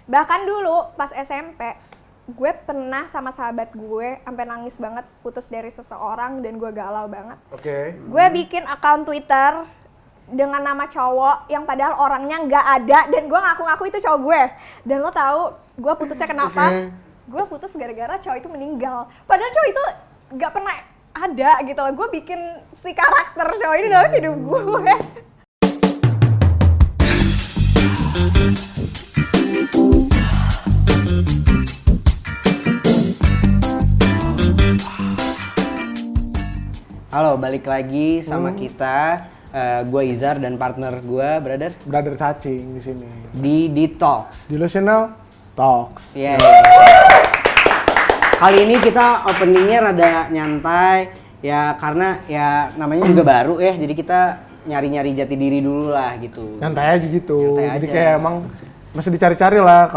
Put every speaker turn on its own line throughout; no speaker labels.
Bahkan dulu pas SMP, gue pernah sama sahabat gue sampai nangis banget putus dari seseorang dan gue galau banget.
Oke.
Gue bikin akun Twitter dengan nama cowok yang padahal orangnya nggak ada dan gue ngaku-ngaku itu cowok gue. Dan lo tahu gue putusnya kenapa? Gue putus gara-gara cowok itu meninggal. Padahal cowok itu nggak pernah ada gitu loh. Gue bikin si karakter cowok ini dalam hidup gue.
Halo, balik lagi sama kita. Gue Izar dan partner gue,
Brother Cacing di sini.
di Detox.
Delusional Talks.
Yeah. Kali ini kita openingnya rada nyantai, ya karena ya namanya juga baru ya, jadi kita nyari-nyari jati diri dulu lah gitu.
Nyantai aja gitu.
Nyantai
Jadi
aja.
kayak emang masih dicari-cari lah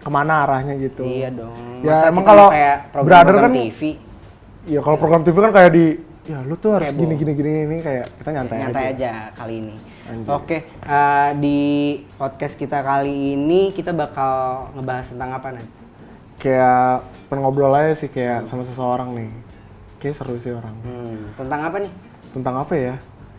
kemana arahnya gitu.
Iya dong.
Ya
Masa
emang
kita
kalau
kayak
Brother
program
kan
TV
Iya kalau program TV kan kayak ya lu tuh harus
Heboh.
gini ini kayak kita nyantai
aja kali ini.
Anjir.
Oke, di podcast kita kali ini kita bakal ngebahas tentang apa nih?
Kayak pengen ngobrol aja sih kayak sama seseorang nih. Kayak seru sih orang.
Tentang apa nih?
Tentang apa ya?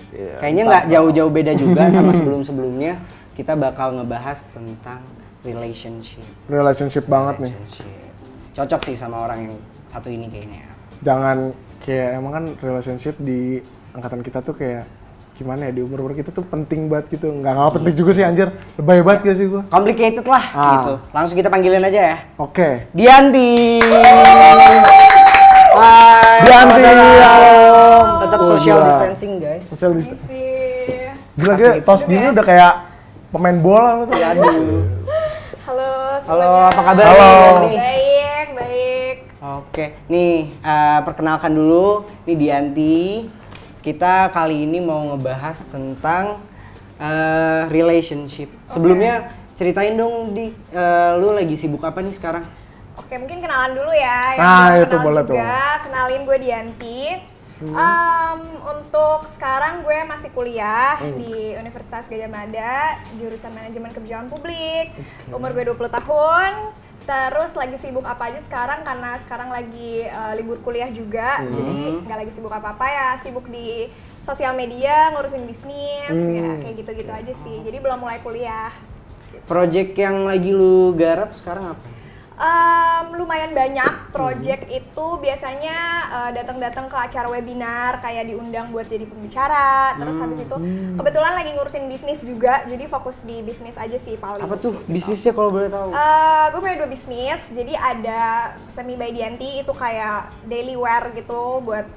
Ya,
Kayaknya nggak jauh-jauh beda juga sama sebelum-sebelumnya. Kita bakal ngebahas tentang relationship.
relationship banget nih.
Relationship. Cocok sih sama orang yang satu ini kayaknya.
Jangan kayak emang kan relationship di angkatan kita tuh kayak gimana ya, di umur kita tuh penting banget gitu. Nggak penting juga sih anjir. Lebay banget gak sih gua?
Complicated lah gitu. Langsung kita panggilin aja ya.
Oke.
Dianti. Hai.
Dianti, halo.
Tetap
Oh,
social
gila.
distancing guys.
Social distance.
Isi.
Gila dia tos gini udah kayak pemain bola lu tuh.
Aduh.
Halo semuanya.
Halo, apa kabar
Halo.
nih?
Baik, baik.
Oke, nih perkenalkan dulu, nih Dianti. Kita kali ini mau ngebahas tentang relationship. Sebelumnya ceritain dong lu lagi sibuk apa nih sekarang?
Oke, mungkin kenalan dulu ya. Yang
Nah,
belum
itu
kenal
boleh
juga, kenalin gue Dianti. Untuk sekarang gue masih kuliah di Universitas Gadjah Mada, jurusan Manajemen Kebijakan Publik. Umur gue 20 tahun. Terus lagi sibuk apa aja sekarang karena sekarang lagi libur kuliah juga. Jadi nggak lagi sibuk apa-apa ya, sibuk di sosial media, ngurusin bisnis, ya kayak gitu-gitu aja sih. Jadi belum mulai kuliah.
Project yang lagi lu garap sekarang apa?
Lumayan banyak project itu biasanya datang-datang ke acara webinar kayak diundang buat jadi pembicara. Terus habis itu kebetulan lagi ngurusin bisnis juga, jadi fokus di bisnis aja sih paling.
Apa tuh bisnisnya kalau boleh tahu?
Gue punya 2 bisnis, jadi ada Semi by Dianti itu kayak daily wear gitu buat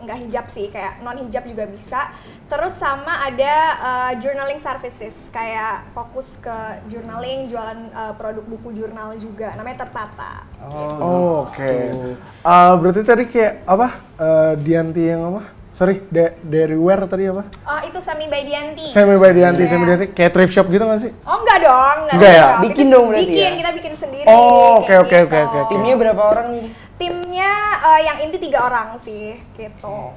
nggak hijab sih, kayak non hijab juga bisa. Terus sama ada journaling services, kayak fokus ke journaling, jualan produk buku jurnal juga, namanya Tertata.
Oh, oke. Berarti tadi kayak apa? Dianti yang apa? Sorry, dari where tadi apa?
Oh itu Semi by Dianti.
Semi by Dianti,
Iya.
Semi Dianti kayak thrift shop gitu nggak sih?
Oh enggak dong,
Enggak ya?
dong.
Bikin
Kita
dong berarti
bikin,
ya?
kita bikin sendiri.
Oh,
kayak
oke.
gitu.
Timnya berapa orang nih?
Timnya yang inti 3 orang sih, gitu.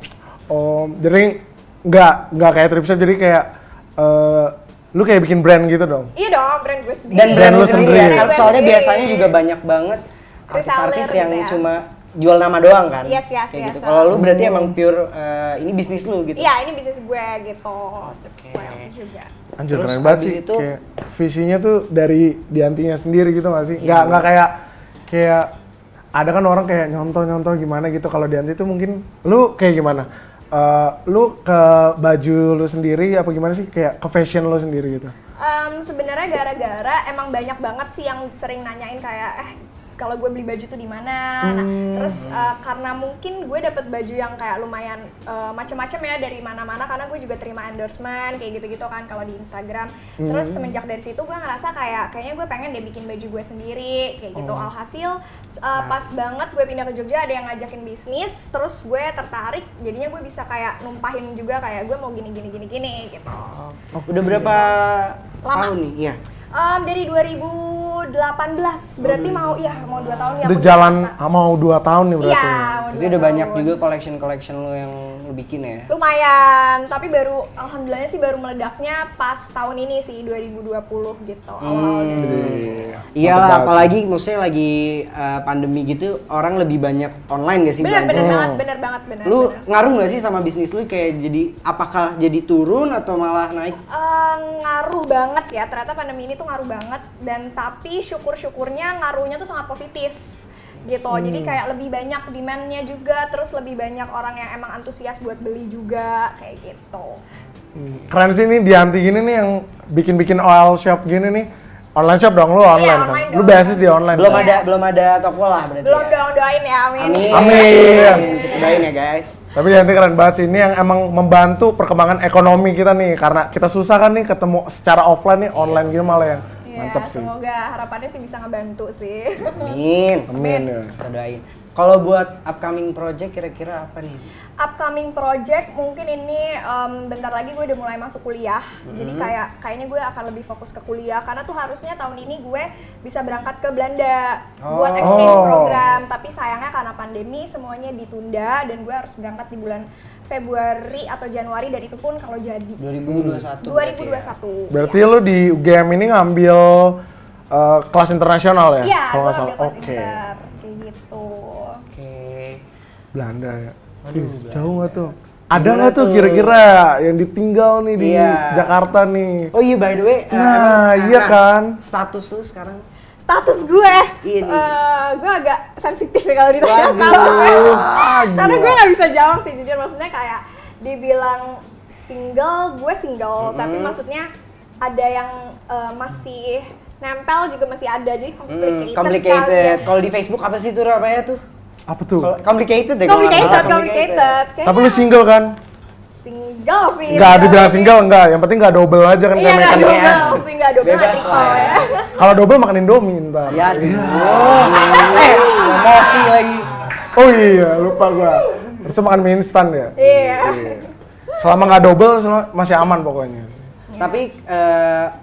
Oh, jadi nggak kayak thrift shop, jadi kayak lu kayak bikin brand gitu dong?
Iya dong, brand gue sendiri.
Dan brand
lu
lu sendiri ya?
sendiri.
Kan
Brand gue
soalnya
sendiri.
biasanya juga banyak banget artis-artis
Reseller
yang
gitu ya.
cuma jual nama doang kan?
Yes,
Kayak gitu.
yes.
Kalau lu berarti emang pure ini bisnis lu gitu?
Iya, ini bisnis gue gitu.
Oke.
Well, juga.
Anjir
Terus
keren banget
abis
sih.
itu-
Kayak visinya tuh dari Diantinya sendiri gitu nggak sih? Nggak kayak ada kan orang kayak nyontoh gimana gitu. Kalau Dianti tuh mungkin lu kayak gimana? Lu ke baju lu sendiri apa gimana sih? Kayak ke fashion lu sendiri gitu?
Sebenarnya gara-gara emang banyak banget sih yang sering nanyain kayak kalau gue beli baju tuh di mana. Nah, terus karena mungkin gue dapet baju yang kayak lumayan macam-macam ya dari mana-mana karena gue juga terima endorsement kayak gitu-gitu kan kalau di Instagram. Terus semenjak dari situ gue ngerasa kayaknya gue pengen deh bikin baju gue sendiri kayak gitu. Alhasil pas banget gue pindah ke Jogja ada yang ngajakin bisnis, terus gue tertarik jadinya gue bisa kayak numpahin juga kayak gue mau gini gitu.
Udah berapa
Lama.
tahun nih? Iya.
Dari 2018 18, berarti mau 2 tahun ya.
Udah
aku
jalan
dewasa.
mau 2 tahun nih berarti.
Iya, mau
Itu
2
udah banyak
tahun.
juga collection lo yang lo bikin ya?
Lumayan, tapi alhamdulillahnya sih baru meledaknya pas tahun ini sih 2020 gitu awal-awalnya.
Iyalah,
Mantap
apalagi maksudnya lagi pandemi gitu, orang lebih banyak online gak sih
Bener
belanja?
banget.
Lu
bener.
ngaruh gak sih sama bisnis lu kayak jadi, apakah jadi turun atau malah naik?
Ngaruh banget ya, ternyata pandemi ini tuh ngaruh banget, dan tapi syukur-syukurnya ngaruhnya tuh sangat positif gitu. Jadi kayak lebih banyak demand-nya juga, terus lebih banyak orang yang emang antusias buat beli juga kayak gitu.
Keren sih nih Dianti gini nih yang bikin oil shop gini nih. Online shop dong, lu online kan?
online
Lu
dong.
basis di online.
Belum
kan?
ada belum ada toko lah berarti.
Belum
ya?
dong, doain ya, amin.
Amin.
Amin.
Kita doain ya guys.
Tapi Dianti keren banget sih, ini yang emang membantu perkembangan ekonomi kita nih. Karena kita susah kan nih ketemu secara offline nih, online gitu malah yang
Iya,
mantep sih.
semoga harapannya sih bisa ngebantu sih.
Amin.
Amin ya.
Kita doain. Kalau buat upcoming project kira-kira apa nih?
Upcoming project mungkin ini bentar lagi gue udah mulai masuk kuliah. Jadi kayaknya gue akan lebih fokus ke kuliah karena tuh harusnya tahun ini gue bisa berangkat ke Belanda buat exchange program, tapi sayangnya karena pandemi semuanya ditunda dan gue harus berangkat di bulan Februari atau Januari, dan itu pun kalau jadi
2021.
2021.
Berarti lu di UGM ini ngambil kelas internasional ya?
Iya,
Kalau
gue
nggak salah.
ambil kelas
Oke.
inter kayak gitu.
Oke.
Belanda ya.
Aduh,
Ih,
Belanda.
jauh nggak tuh? Ada
Gimana
nggak tuh
tuh?
kira-kira yang ditinggal nih di
Iya.
Jakarta nih?
Oh iya, by the way,
Nah, iya kan?
Status lu sekarang?
Status gue,
Iya nih.
gue agak sensitif ya kalau ditanya
Waduh.
statusnya. Karena
gila.
gue nggak bisa jawab sih jujur, maksudnya kayak dibilang single, gue single, tapi maksudnya ada yang masih nempel juga masih ada, jadi complicated.
Complicated. Kalau di Facebook apa sih tuh namanya tuh?
Apa tuh?
Kalau complicated deh. kalau nggak salah,
Complicated.
Tapi lu single kan?
Single sih.
Nggak dibilang single enggak, yang penting nggak double aja kan
Iya,
kayak
nggak
makan
double
Bebas.
sih, nggak double
Bebas
adikto
lah ya.
ya.
Kalau double makan Indomie ntar.
Ya, emosi lagi.
Oh iya, lupa gua. Harusnya makan mie instan ya.
Iya.
Selama nggak double masih aman pokoknya.
Tapi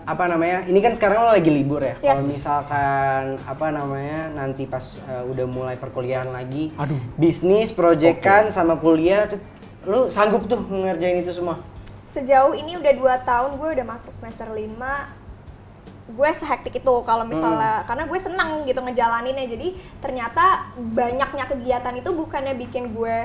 apa namanya? Ini kan sekarang lo lagi libur ya.
Yes.
Kalau misalkan apa namanya nanti pas udah mulai perkuliahan lagi,
Aduh.
bisnis, proyekan sama kuliah tuh, lu sanggup tuh ngerjain itu semua?
Sejauh ini udah 2 tahun gue udah masuk semester 5. Gue sehektik itu kalau misalnya karena gue senang gitu ngejalaninnya, jadi ternyata banyaknya kegiatan itu bukannya bikin gue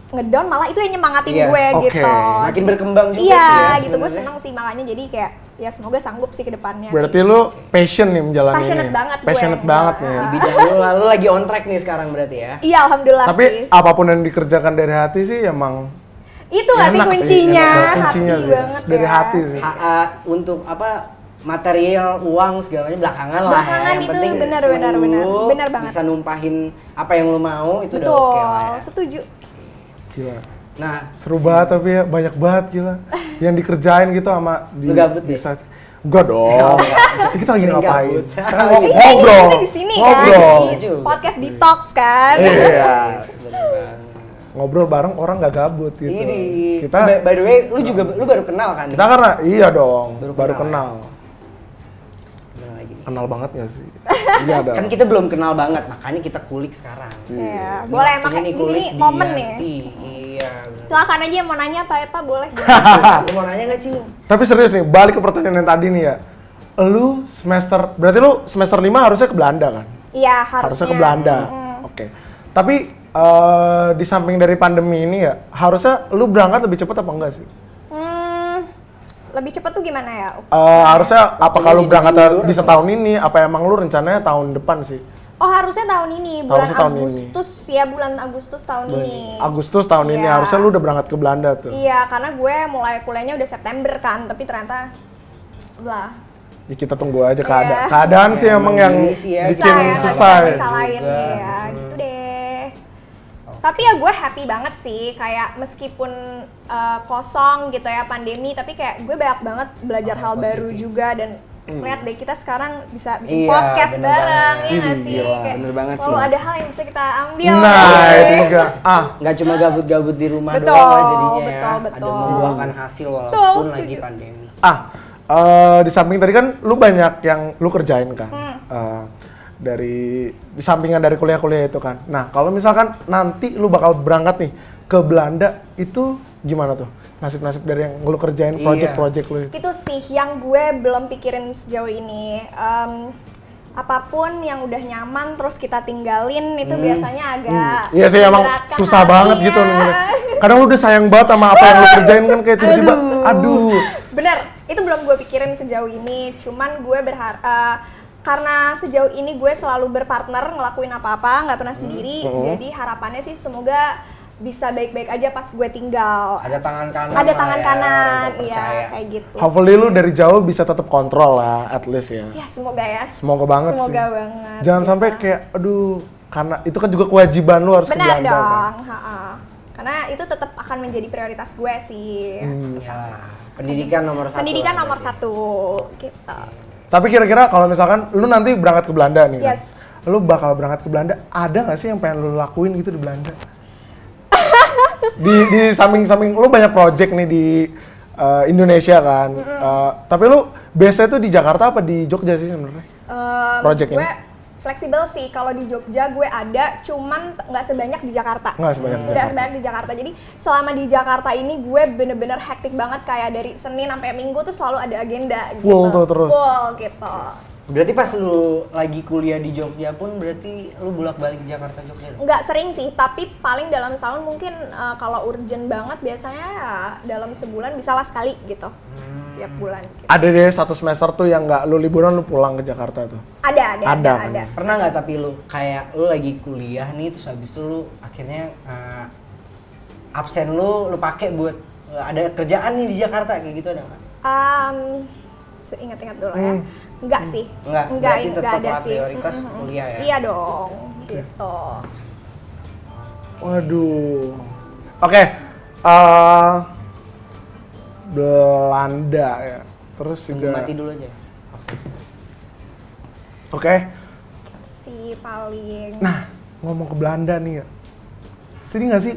ngedown, malah itu yang nyemangatin
Iya,
gue
oke.
gitu.
Makin berkembang juga
Iya,
sih ya,
gitu gue
sebenarnya.
seneng sih, makanya jadi kayak ya semoga sanggup sih ke depannya.
Berarti lu passion nih menjalani
Passionate
ini.
banget gue.
Passionate banget nih.
Nah.
Di bidang lu lalu lagi on track nih sekarang berarti ya.
Iya, alhamdulillah
Tapi
sih.
apapun yang dikerjakan dari hati sih emang
Itu nggak sih
enak sih,
kuncinya,
enak.
hati
Kuncinya sih,
banget
dari
ya.
hati sih.
Untuk apa material, uang segalanya belakangan lah ya.
Belakangan
Yang
itu
penting
benar,
seneng
benar,
dulu,
benar banget.
bisa numpahin apa yang lu mau itu udah
Betul,
oke lah ya.
setuju.
Gila.
Nah,
Seru banget tapi ya, banyak banget gila. Yang dikerjain gitu sama
Lu gabut ya?
bisa. Enggak dong. Kita lagi
Sering
ngapain?
gabut.
Kita kan
Iya,
ngobrol.
Kita di sini
Ngobrol.
kan, di podcast detox kan.
Iya.
bener banget.
Ngobrol bareng orang nggak gabut gitu.
Ini
Kita
by the way, lu baru kenal kan?
kita karena iya dong,
Baru
baru
kenal.
kenal.
Kenal lagi nih.
Kenal banget gak sih? Iya dong.
Kan kita belum kenal banget, makanya kita kulik sekarang.
Iya,
Ini
boleh
waktunya
makanya
nih
di sini
kulik
momen
dia.
nih.
Iya. bener.
Silakan aja yang mau nanya apa boleh.
Lu mau nanya nggak sih?
Tapi serius nih, balik ke pertanyaan yang tadi nih ya. Lu berarti lu semester 5 harusnya ke Belanda kan?
Iya,
Harusnya ke Belanda. Oke. Tapi di samping dari pandemi ini ya, harusnya lu berangkat lebih cepat apa enggak sih?
Lebih cepat tuh gimana ya?
Harusnya apa kalau
jadi
berangkat
mundur
bisa
atau-
tahun ini? Apa emang lu rencananya tahun depan sih?
Oh, harusnya tahun ini, bulan
Harusnya tahun ini.
Agustus ya, bulan Agustus tahun ini.
Agustus tahun ini
Iya.
harusnya lu udah berangkat ke Belanda tuh.
Iya, karena gue mulai kuliahnya udah September kan, tapi ternyata udah
Ya kita tunggu aja
Iya.
keadaan sih
Ya,
emang
emang
yang
gini sih ya,
bikin
nggak
susah
bisa
ya.
disalahin
juga.
ya, gitu deh. Tapi ya gue happy banget sih, kayak meskipun kosong gitu ya pandemi, tapi kayak gue banyak banget belajar hal baru juga, dan lihat deh kita sekarang bisa bikin
Iya,
podcast
bener
bareng,
banget.
ya nggak
Ih,
sih?
gila,
Kayak
bener banget
selalu
sih.
ada hal yang bisa kita ambil.
Nah, itu juga.
Nggak cuma gabut-gabut di rumah
Betul,
doang lah jadinya ya.
betul,
Ada
betul.
membuahkan hasil walaupun
Betul,
lagi
setuju.
pandemi.
Di samping tadi kan lu banyak yang lu kerjain kan. dari di sampingan dari kuliah-kuliah itu kan. Nah, kalau misalkan nanti lu bakal berangkat nih ke Belanda, itu gimana tuh? Nasib-nasib dari yang lu kerjain project-project lu.
Itu sih yang gue belum pikirin sejauh ini. Apapun yang udah nyaman terus kita tinggalin itu biasanya agak
Iya sih emang
memberatkan
susah banget
hatinya.
gitu nih. Kadang lu udah sayang banget sama apa yang lu kerjain kan kayak tiba-tiba aduh.
Bener, itu belum gue pikirin sejauh ini. Cuman gue berharap karena sejauh ini gue selalu berpartner ngelakuin apa-apa, nggak pernah sendiri. Jadi harapannya sih semoga bisa baik-baik aja pas gue tinggal.
Ada tangan kanan.
Ada
lah
tangan
ya,
kanan,
orang
iya
percaya.
kayak gitu.
Hopefully lu dari jauh bisa tetap kontrol lah at least ya.
Ya semoga ya.
Semoga banget sih.
Semoga banget.
Jangan
gitu.
sampai kayak aduh karena itu kan juga kewajiban lu harus ke
Benar
Belanda
dong,
kan.
ha-ha. Karena itu tetap akan menjadi prioritas gue sih.
Ya, pendidikan nomor 1.
Pendidikan nomor 1 gitu.
Tapi kira-kira kalau misalkan lu nanti berangkat ke Belanda nih kan.
Yes.
Lu bakal berangkat ke Belanda, ada nggak sih yang pengen lu lakuin gitu di Belanda? di samping-samping lu banyak project nih di Indonesia kan. Tapi lu biasanya tuh di Jakarta apa di Jogja sih sebenarnya? Project
gue
ini?
fleksibel sih. Kalau di Jogja gue ada, cuman nggak sebanyak di Jakarta.
Nggak sebanyak di
Nggak
Jakarta.
sebanyak di Jakarta. Jadi selama di Jakarta ini gue bener-bener hektik banget, kayak dari Senin sampai Minggu tuh selalu ada agenda.
Full
gitu.
tuh terus.
Full gitu.
Berarti pas lu lagi kuliah di Jogja pun berarti lu bolak-balik ke Jakarta Jogja dong?
Nggak sering sih, tapi paling dalam setahun mungkin kalau urgent banget biasanya ya dalam sebulan bisa lah sekali gitu. Tiap bulan. Gitu.
Ada deh satu semester tuh yang nggak lu liburan lu pulang ke Jakarta tuh.
Ada.
kan?
Pernah nggak tapi lu kayak lu lagi kuliah nih terus habis itu lu akhirnya absen lu pakai buat ada kerjaan nih di Jakarta kayak gitu ada nggak?
Ingat-ingat dulu ya. Enggak sih.
Enggak,
enggak
berarti tetap
ada
lah
sih.
prioritas kuliah ya?
Iya dong, gitu.
Waduh. Oke. Belanda ya. Terus juga.
Mati dulu aja.
Oke.
Si paling
Nah, ngomong ke Belanda nih ya. Sini nggak sih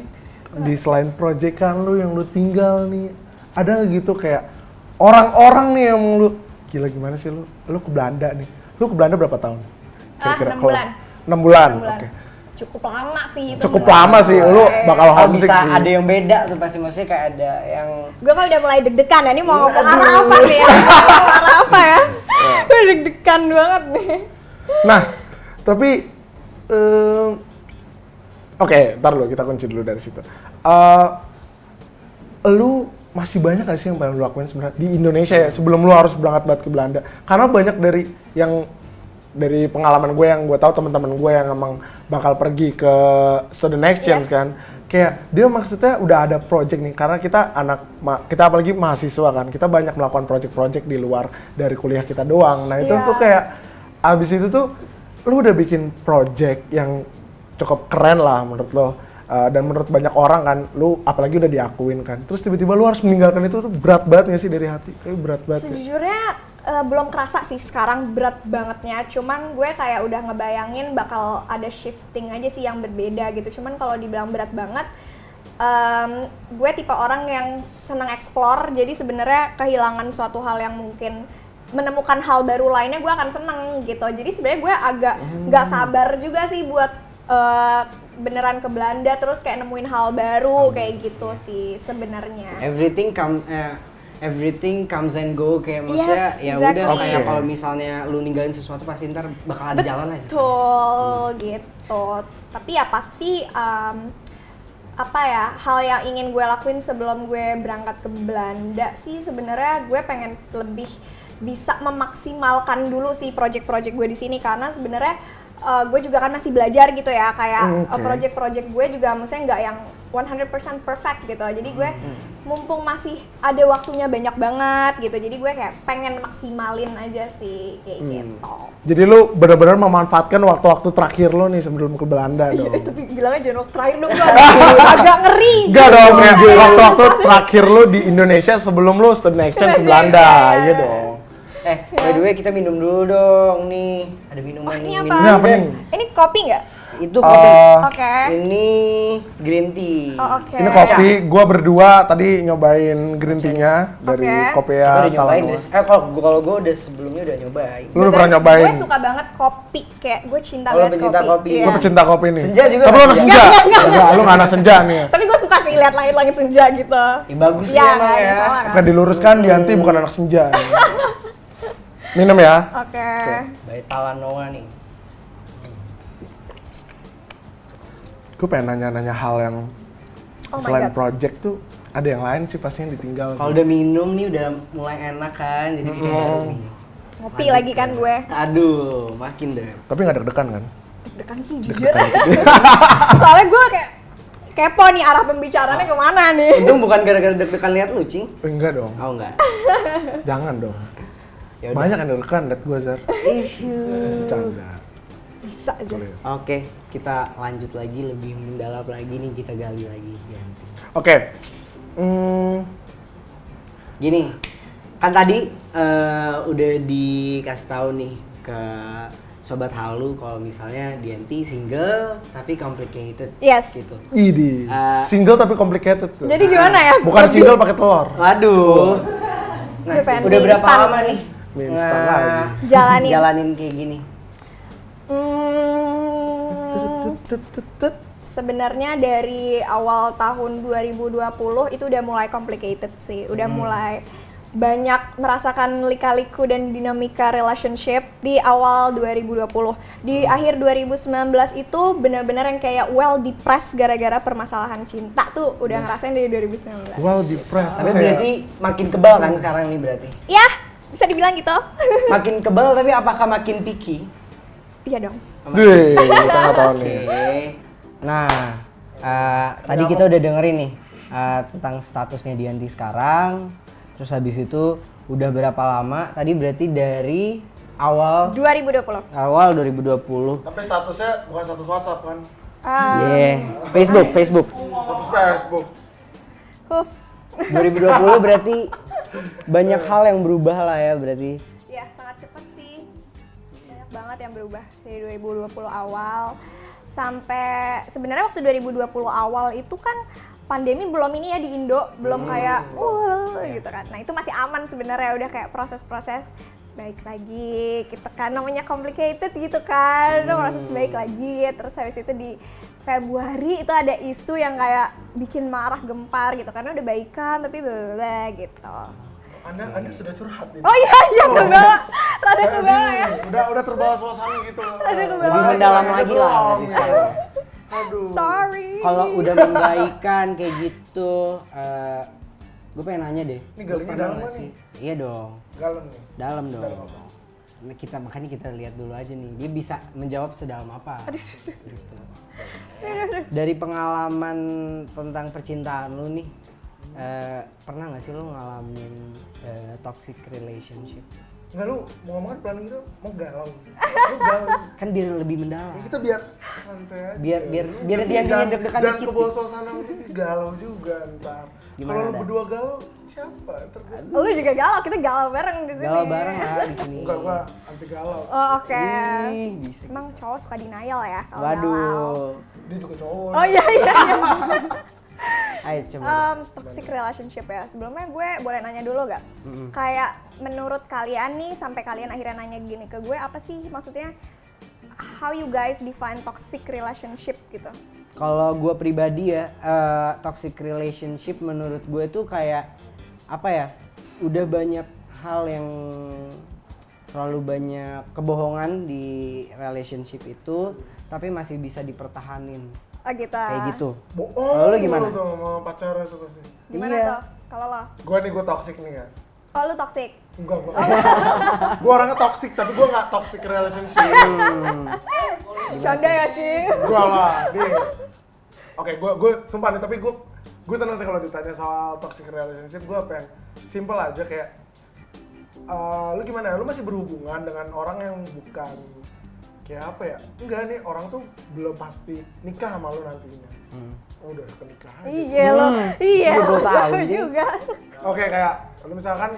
di selain proyekan lu yang lu tinggal nih, ada nggak gitu kayak orang-orang nih yang lu gila gimana sih lu ke Belanda nih. Lu ke Belanda berapa tahun?
6 bulan.
6 bulan.
6 bulan.
Oke.
Cukup lama sih itu.
Cukup lama sih, lu bakal
Oh
homesick
bisa
sih.
ada yang beda tuh pasti maksudnya kayak ada yang
Gue kan udah mulai deg-degan ya, ini mau ngomong arah apa nih ya? Mau arah apa ya? Gue deg-degan banget nih.
Nah, tapi oke, ntar lu kita kunci dulu dari situ. Lu masih banyak gak sih yang pengen lu lakuin sebenarnya di Indonesia ya sebelum lu harus berangkat banget ke Belanda? Karena banyak dari pengalaman gue yang gue tahu teman-teman gue yang emang bakal pergi ke student exchange kan, kayak dia maksudnya udah ada project nih karena kita kita apalagi mahasiswa kan, kita banyak melakukan project-project di luar dari kuliah kita doang. Nah itu tuh kayak abis itu tuh lu udah bikin project yang cukup keren lah menurut lo. Dan menurut banyak orang kan, lu apalagi udah diakuin kan. Terus tiba-tiba lu harus meninggalkan itu tuh berat banget gak sih dari hati? Kayak berat banget.
Sejujurnya belum kerasa sih sekarang berat bangetnya. Cuman gue kayak udah ngebayangin bakal ada shifting aja sih yang berbeda gitu. Cuman kalau dibilang berat banget, gue tipe orang yang senang explore. Jadi sebenarnya kehilangan suatu hal yang mungkin menemukan hal baru lainnya gue akan seneng gitu. Jadi sebenarnya gue agak nggak sabar juga sih buat beneran ke Belanda terus kayak nemuin hal baru kayak gitu sih sebenarnya.
everything comes and go kayak maksudnya
Yes,
ya
exactly.
udah kayak kalau misalnya lu ninggalin sesuatu pasti ntar bakal ada jalan aja.
Betul gitu. Tapi ya pasti apa ya, hal yang ingin gue lakuin sebelum gue berangkat ke Belanda sih sebenarnya gue pengen lebih bisa memaksimalkan dulu sih project-project gue di sini, karena sebenarnya gue juga kan masih belajar gitu ya, kayak project-project gue juga maksudnya nggak yang 100% perfect gitu. Jadi gue mumpung masih ada waktunya banyak banget gitu, jadi gue kayak pengen maksimalin aja sih kayak gitu.
Jadi lu benar-benar memanfaatkan waktu-waktu terakhir lu nih sebelum ke Belanda dong.
Tapi bilangnya jangan waktu terakhir dong, agak ngeri.
Enggak dong, kayak waktu-waktu terakhir lu di Indonesia sebelum lu student exchange ke Belanda, iya dong.
By the way kita minum dulu dong nih. Ada minuman nih.
Ini apa?
Minum
Ini apa
dulu,
nih?
Den.
Ini kopi nggak?
Itu kopi.
Oke.
Ini green tea.
Oh, oke.
Ini kopi, gua berdua tadi nyobain green tea-nya dari
Oke.
kopi
Kita
ya.
udah nyobain deh. Kalau gue udah sebelumnya udah nyobain.
Lu udah pernah nyobain?
Gue suka banget kopi, kayak gue cinta
Oh, lu
banget
pencinta kopi.
Iya.
Lu pecinta kopi nih.
Senja juga
Tapi lu
nggak
anak
senja?
senja. Enggak, lu nggak anak senja nih.
Tapi gue suka sih lihat langit-langit senja gitu.
Ya, bagus sih
Iya,
emang
nggak ada
ya.
salah kan?
Oke, diluruskan Dianti bukan anak senja. Minum ya.
Oke.
Dari Talanoa nih.
Gue pengen nanya-nanya hal yang
Oh my
selain
God.
project tuh ada yang lain sih pasti yang ditinggal.
Kalau udah minum nih udah mulai enak kan, jadi bikin baru nih.
Ngopi
Lanjut
lagi kan
ke-
gue.
Aduh, makin deh.
Tapi nggak deg-degan kan?
Deg-degan sih jujur. Soalnya gue kayak kepo nih arah pembicaraannya kemana nih.
Untung bukan gara-gara deg-degan lihat lu, Cing.
Enggak dong.
Oh enggak.
Jangan dong.
Ya udah.
Banyak yang deg-degan liat gue, Zar. Canda.
Bisa aja.
Boleh.
Oke, kita lanjut lagi lebih mendalam lagi nih, kita gali lagi. Ganti.
Oke.
Gini, kan tadi udah dikasih tahu nih ke Sobat Halu kalau misalnya Dianti single tapi complicated
Yes.
gitu.
Idi.
Eh,
Single tapi complicated tuh.
Jadi gimana ya?
Bukan single pakai telur.
Waduh. Nah,
Udah pengen
udah
mie
berapa
instan.
lama nih
Mie instan lagi.
Jalanin.
kayak gini?
Sebenarnya dari awal tahun 2020 itu udah mulai complicated sih. Udah mulai banyak merasakan lika-liku dan dinamika relationship di awal 2020. Di akhir 2019 itu benar-benar yang kayak well depressed gara-gara permasalahan cinta tuh udah ngerasain dari 2019.
Well depressed.
Tapi berarti makin kebal kan sekarang nih berarti.
Ya, bisa dibilang gitu.
Makin kebal tapi apakah makin picky?
Iya dong.
Wih, kita nggak tahu
Oke.
nih.
Nah, tadi kita udah dengerin nih tentang statusnya Dianti sekarang. Terus habis itu udah berapa lama? Tadi berarti dari awal
2020.
2020.
Tapi statusnya bukan status WhatsApp kan?
Facebook.
Status Facebook.
Huf.
2020 berarti banyak hal yang berubah lah ya berarti.
Ya, sangat cepat sih. Banyak banget yang berubah dari 2020 awal sampai sebenarnya waktu 2020 awal itu kan pandemi belum ini ya di Indo, belum kayak gitu kan. Nah, itu masih aman sebenarnya, udah kayak proses-proses baik lagi gitu kan, namanya complicated gitu kan, proses baik lagi. Terus habis itu di Februari itu ada isu yang kayak bikin marah gempar gitu karena udah baikan tapi bla gitu.
Anda sudah curhat ini.
Oh iya kebawa, rada kebawa ya.
Udah terbawa suasana gitu.
Ada kebawa.
Lebih mendalam lagi lah berarti
ya.
sekarang.
Aduh.
Sorry.
Kalau udah membaikan kayak gitu, gue pengen nanya deh.
Ini galinya
Lu pernah
dalam
nggak
nih?
sih? Iya dong,
Galem nih.
dalam dong. Nah, makanya kita lihat dulu aja nih, dia bisa menjawab sedalam apa. Gitu. Dari pengalaman tentang percintaan lu nih, pernah nggak sih lu ngalamin toxic relationship?
Enggak, lu mau ngomongin planning gitu mau galau. Lu galau.
Kan biar lebih mendalam.
Ya, kita biar santai aja.
Biar
Jadi
dia
jangan-
deg-degan
jangan
dikit.
kebawa suasana nanti galau juga ntar.
Gimana,
Kalau lu
Dan?
berdua galau, siapa? Tergantung.
Lu juga galau, kita galau bareng di sini.
Galau bareng lah di sini.
Enggak, gua anti galau.
Oh, oke.
Ih, bisa.
Emang cowok suka denial ya kalau galau.
Waduh.
Dia juga cowok.
Oh iya.
Ayo coba.
Toxic relationship ya. Sebelumnya gue boleh nanya dulu gak? Kayak menurut kalian nih, sampai kalian akhirnya nanya gini ke gue, apa sih maksudnya how you guys define toxic relationship gitu?
Kalau gue pribadi ya, toxic relationship menurut gue tuh kayak apa ya? Udah banyak hal yang terlalu banyak kebohongan di relationship itu, tapi masih bisa dipertahanin.
Oh gitu.
Kayak gitu.
Bohong.
Kalau lu gimana?
Tuh sama pacarnya tuh pasti.
Gimana
Iya.
tuh kalau lo?
Gua toxic nih ya.
Oh lu toxic?
Enggak, gua orangnya toxic, tapi gua nggak toxic relationship.
Canda ya Ci?
Gua lah, Oke, gua sumpah nih, tapi gua seneng sih kalau ditanya soal toxic relationship. Gua pengen simple aja kayak lu gimana ya? Lu masih berhubungan dengan orang yang bukan kayak apa ya? Enggak nih, orang tuh belum pasti nikah sama lu nantinya. Udah ke nikah aja.
Iya lo, iya.
Lu baru tahu,
Gue
Ci.
juga.
Oke, kayak lu misalkan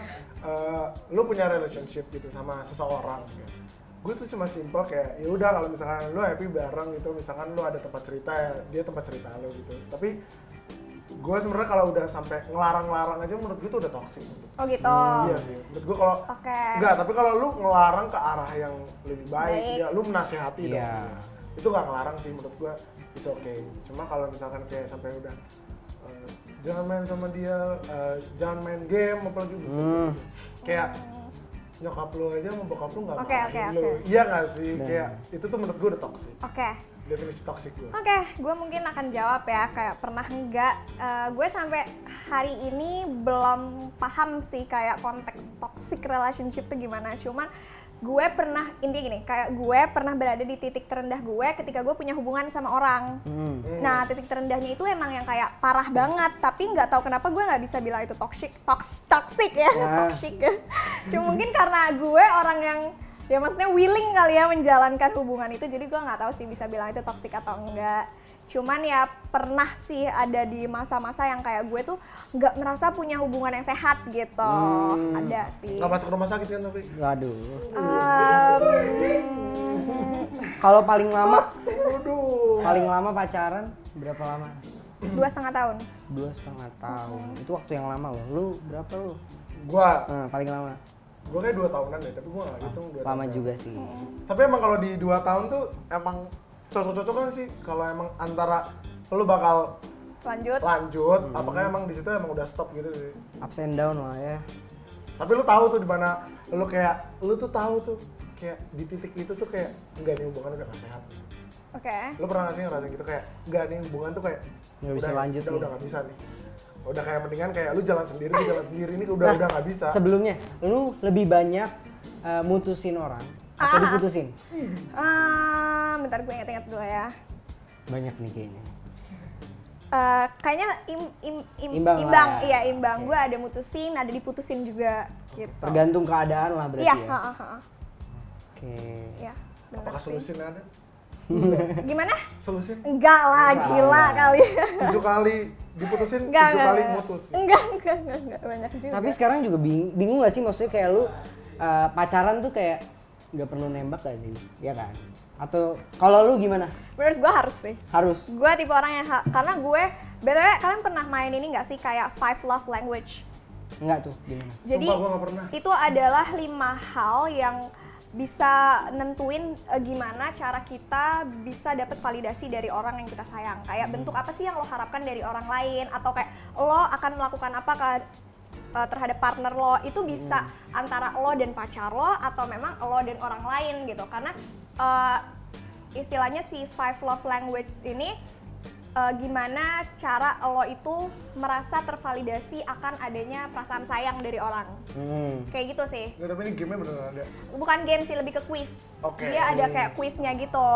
lu punya relationship gitu sama seseorang gitu. gue tuh cuma simpel kayak ya udah kalau misalkan lu happy bareng gitu, misalkan lu ada tempat cerita ya dia tempat cerita lu gitu. Tapi gue sebenarnya kalau udah sampai ngelarang-larang aja menurut gue tuh udah toxic.
Oh gitu.
Iya sih. Menurut gue kalau
Oke.
enggak, tapi kalau lu ngelarang ke arah yang lebih baik,
Baik.
ya lu menasehati dong.
Iya.
Itu nggak ngelarang sih menurut gue, is okay. Cuma kalau misalkan kayak sampai udah jangan main sama dia, jangan main game apalagi bisa gitu. Kayak nyokap lu aja sama bokap lu nggak
Oke,
marahin
oke,
lu.
oke.
Iya nggak sih? Kayak itu tuh menurut gue udah toxic.
Oke.
Definisi toxic gue.
Oke, gue mungkin akan jawab ya, kayak pernah enggak, gue sampai hari ini belum paham sih kayak konteks toxic relationship itu gimana, cuman gue pernah, intinya gini, kayak gue pernah berada di titik terendah gue ketika gue punya hubungan sama orang. Nah, titik terendahnya itu emang yang kayak parah banget, tapi nggak tahu kenapa gue nggak bisa bilang itu toxic ya, toxic ya. Cuma mungkin karena gue orang yang ya maksudnya willing kali ya menjalankan hubungan itu, jadi gue nggak tahu sih bisa bilang itu toksik atau enggak. Cuman ya pernah sih ada di masa-masa yang kayak gue tuh nggak merasa punya hubungan yang sehat gitu. Ada sih.
Nggak masuk rumah sakit kan tapi?
Waduh.
Um,
Kalau paling lama,
Waduh.
paling lama pacaran berapa lama?
2,5 tahun.
2,5 tahun. Itu waktu yang lama loh. Lu berapa lu?
Gua
Paling lama.
kayak 2 tahunan deh, tapi gua nggak hitung 2 tahun.
Lama juga sih.
Tapi emang kalau di 2 tahun tuh emang cocok-cocokan sih. Kalau emang antara lu bakal
Lanjut.
apakah emang di situ emang udah stop gitu sih.
Ups and down lah ya.
Tapi lu tahu tuh di mana lu kayak lu tuh tahu tuh kayak di titik itu tuh kayak enggak nih hubungan udah gak sehat.
Oke.
Lu pernah gak sih ngerasain gitu kayak enggak nih hubungan tuh kayak
Nggak bisa lanjut nih.
udah gak bisa nih. Udah kayak mendingan kayak lu jalan sendiri ini udah gak bisa.
Sebelumnya, lu lebih banyak mutusin orang atau diputusin?
Bentar gue ingat-ingat dulu ya.
Banyak nih kayaknya.
Kayaknya
Imbang
imbang,
lah.
iya imbang. Gue ada mutusin, ada diputusin juga gitu.
Tergantung keadaan lah berarti
Iya,
ya. Oke.
Iya. bener
Apakah
sih.
solusinya ada?
Gimana?
Solusi?
Enggak lah, gila kali.
7 kali diputusin, 7
Enggak,
kali
enggak.
mutus.
Enggak, banyak juga.
Tapi sekarang juga bingung gak sih, maksudnya kayak lu pacaran tuh kayak nggak perlu nembak gak sih? Ya kan? Atau kalau lu gimana?
Menurut gue harus sih.
Harus?
Gue tipe orang yang karena gue, BTW kalian pernah main ini nggak sih kayak 5 love language?
Enggak tuh, gimana?
Jadi
Sumpah, gua nggak pernah.
itu adalah 5 hal yang bisa nentuin gimana cara kita bisa dapat validasi dari orang yang kita sayang. Kayak bentuk apa sih yang lo harapkan dari orang lain, atau kayak lo akan melakukan apa terhadap partner lo. Itu bisa antara lo dan pacar lo, atau memang lo dan orang lain gitu. Karena istilahnya si 5 love language ini gimana cara lo itu merasa tervalidasi akan adanya perasaan sayang dari orang. Kayak gitu sih.
Nggak, tapi ini game-nya beneran ada.
Bukan game sih, lebih ke quiz.
Oke.
Dia ada kayak quiznya gitu.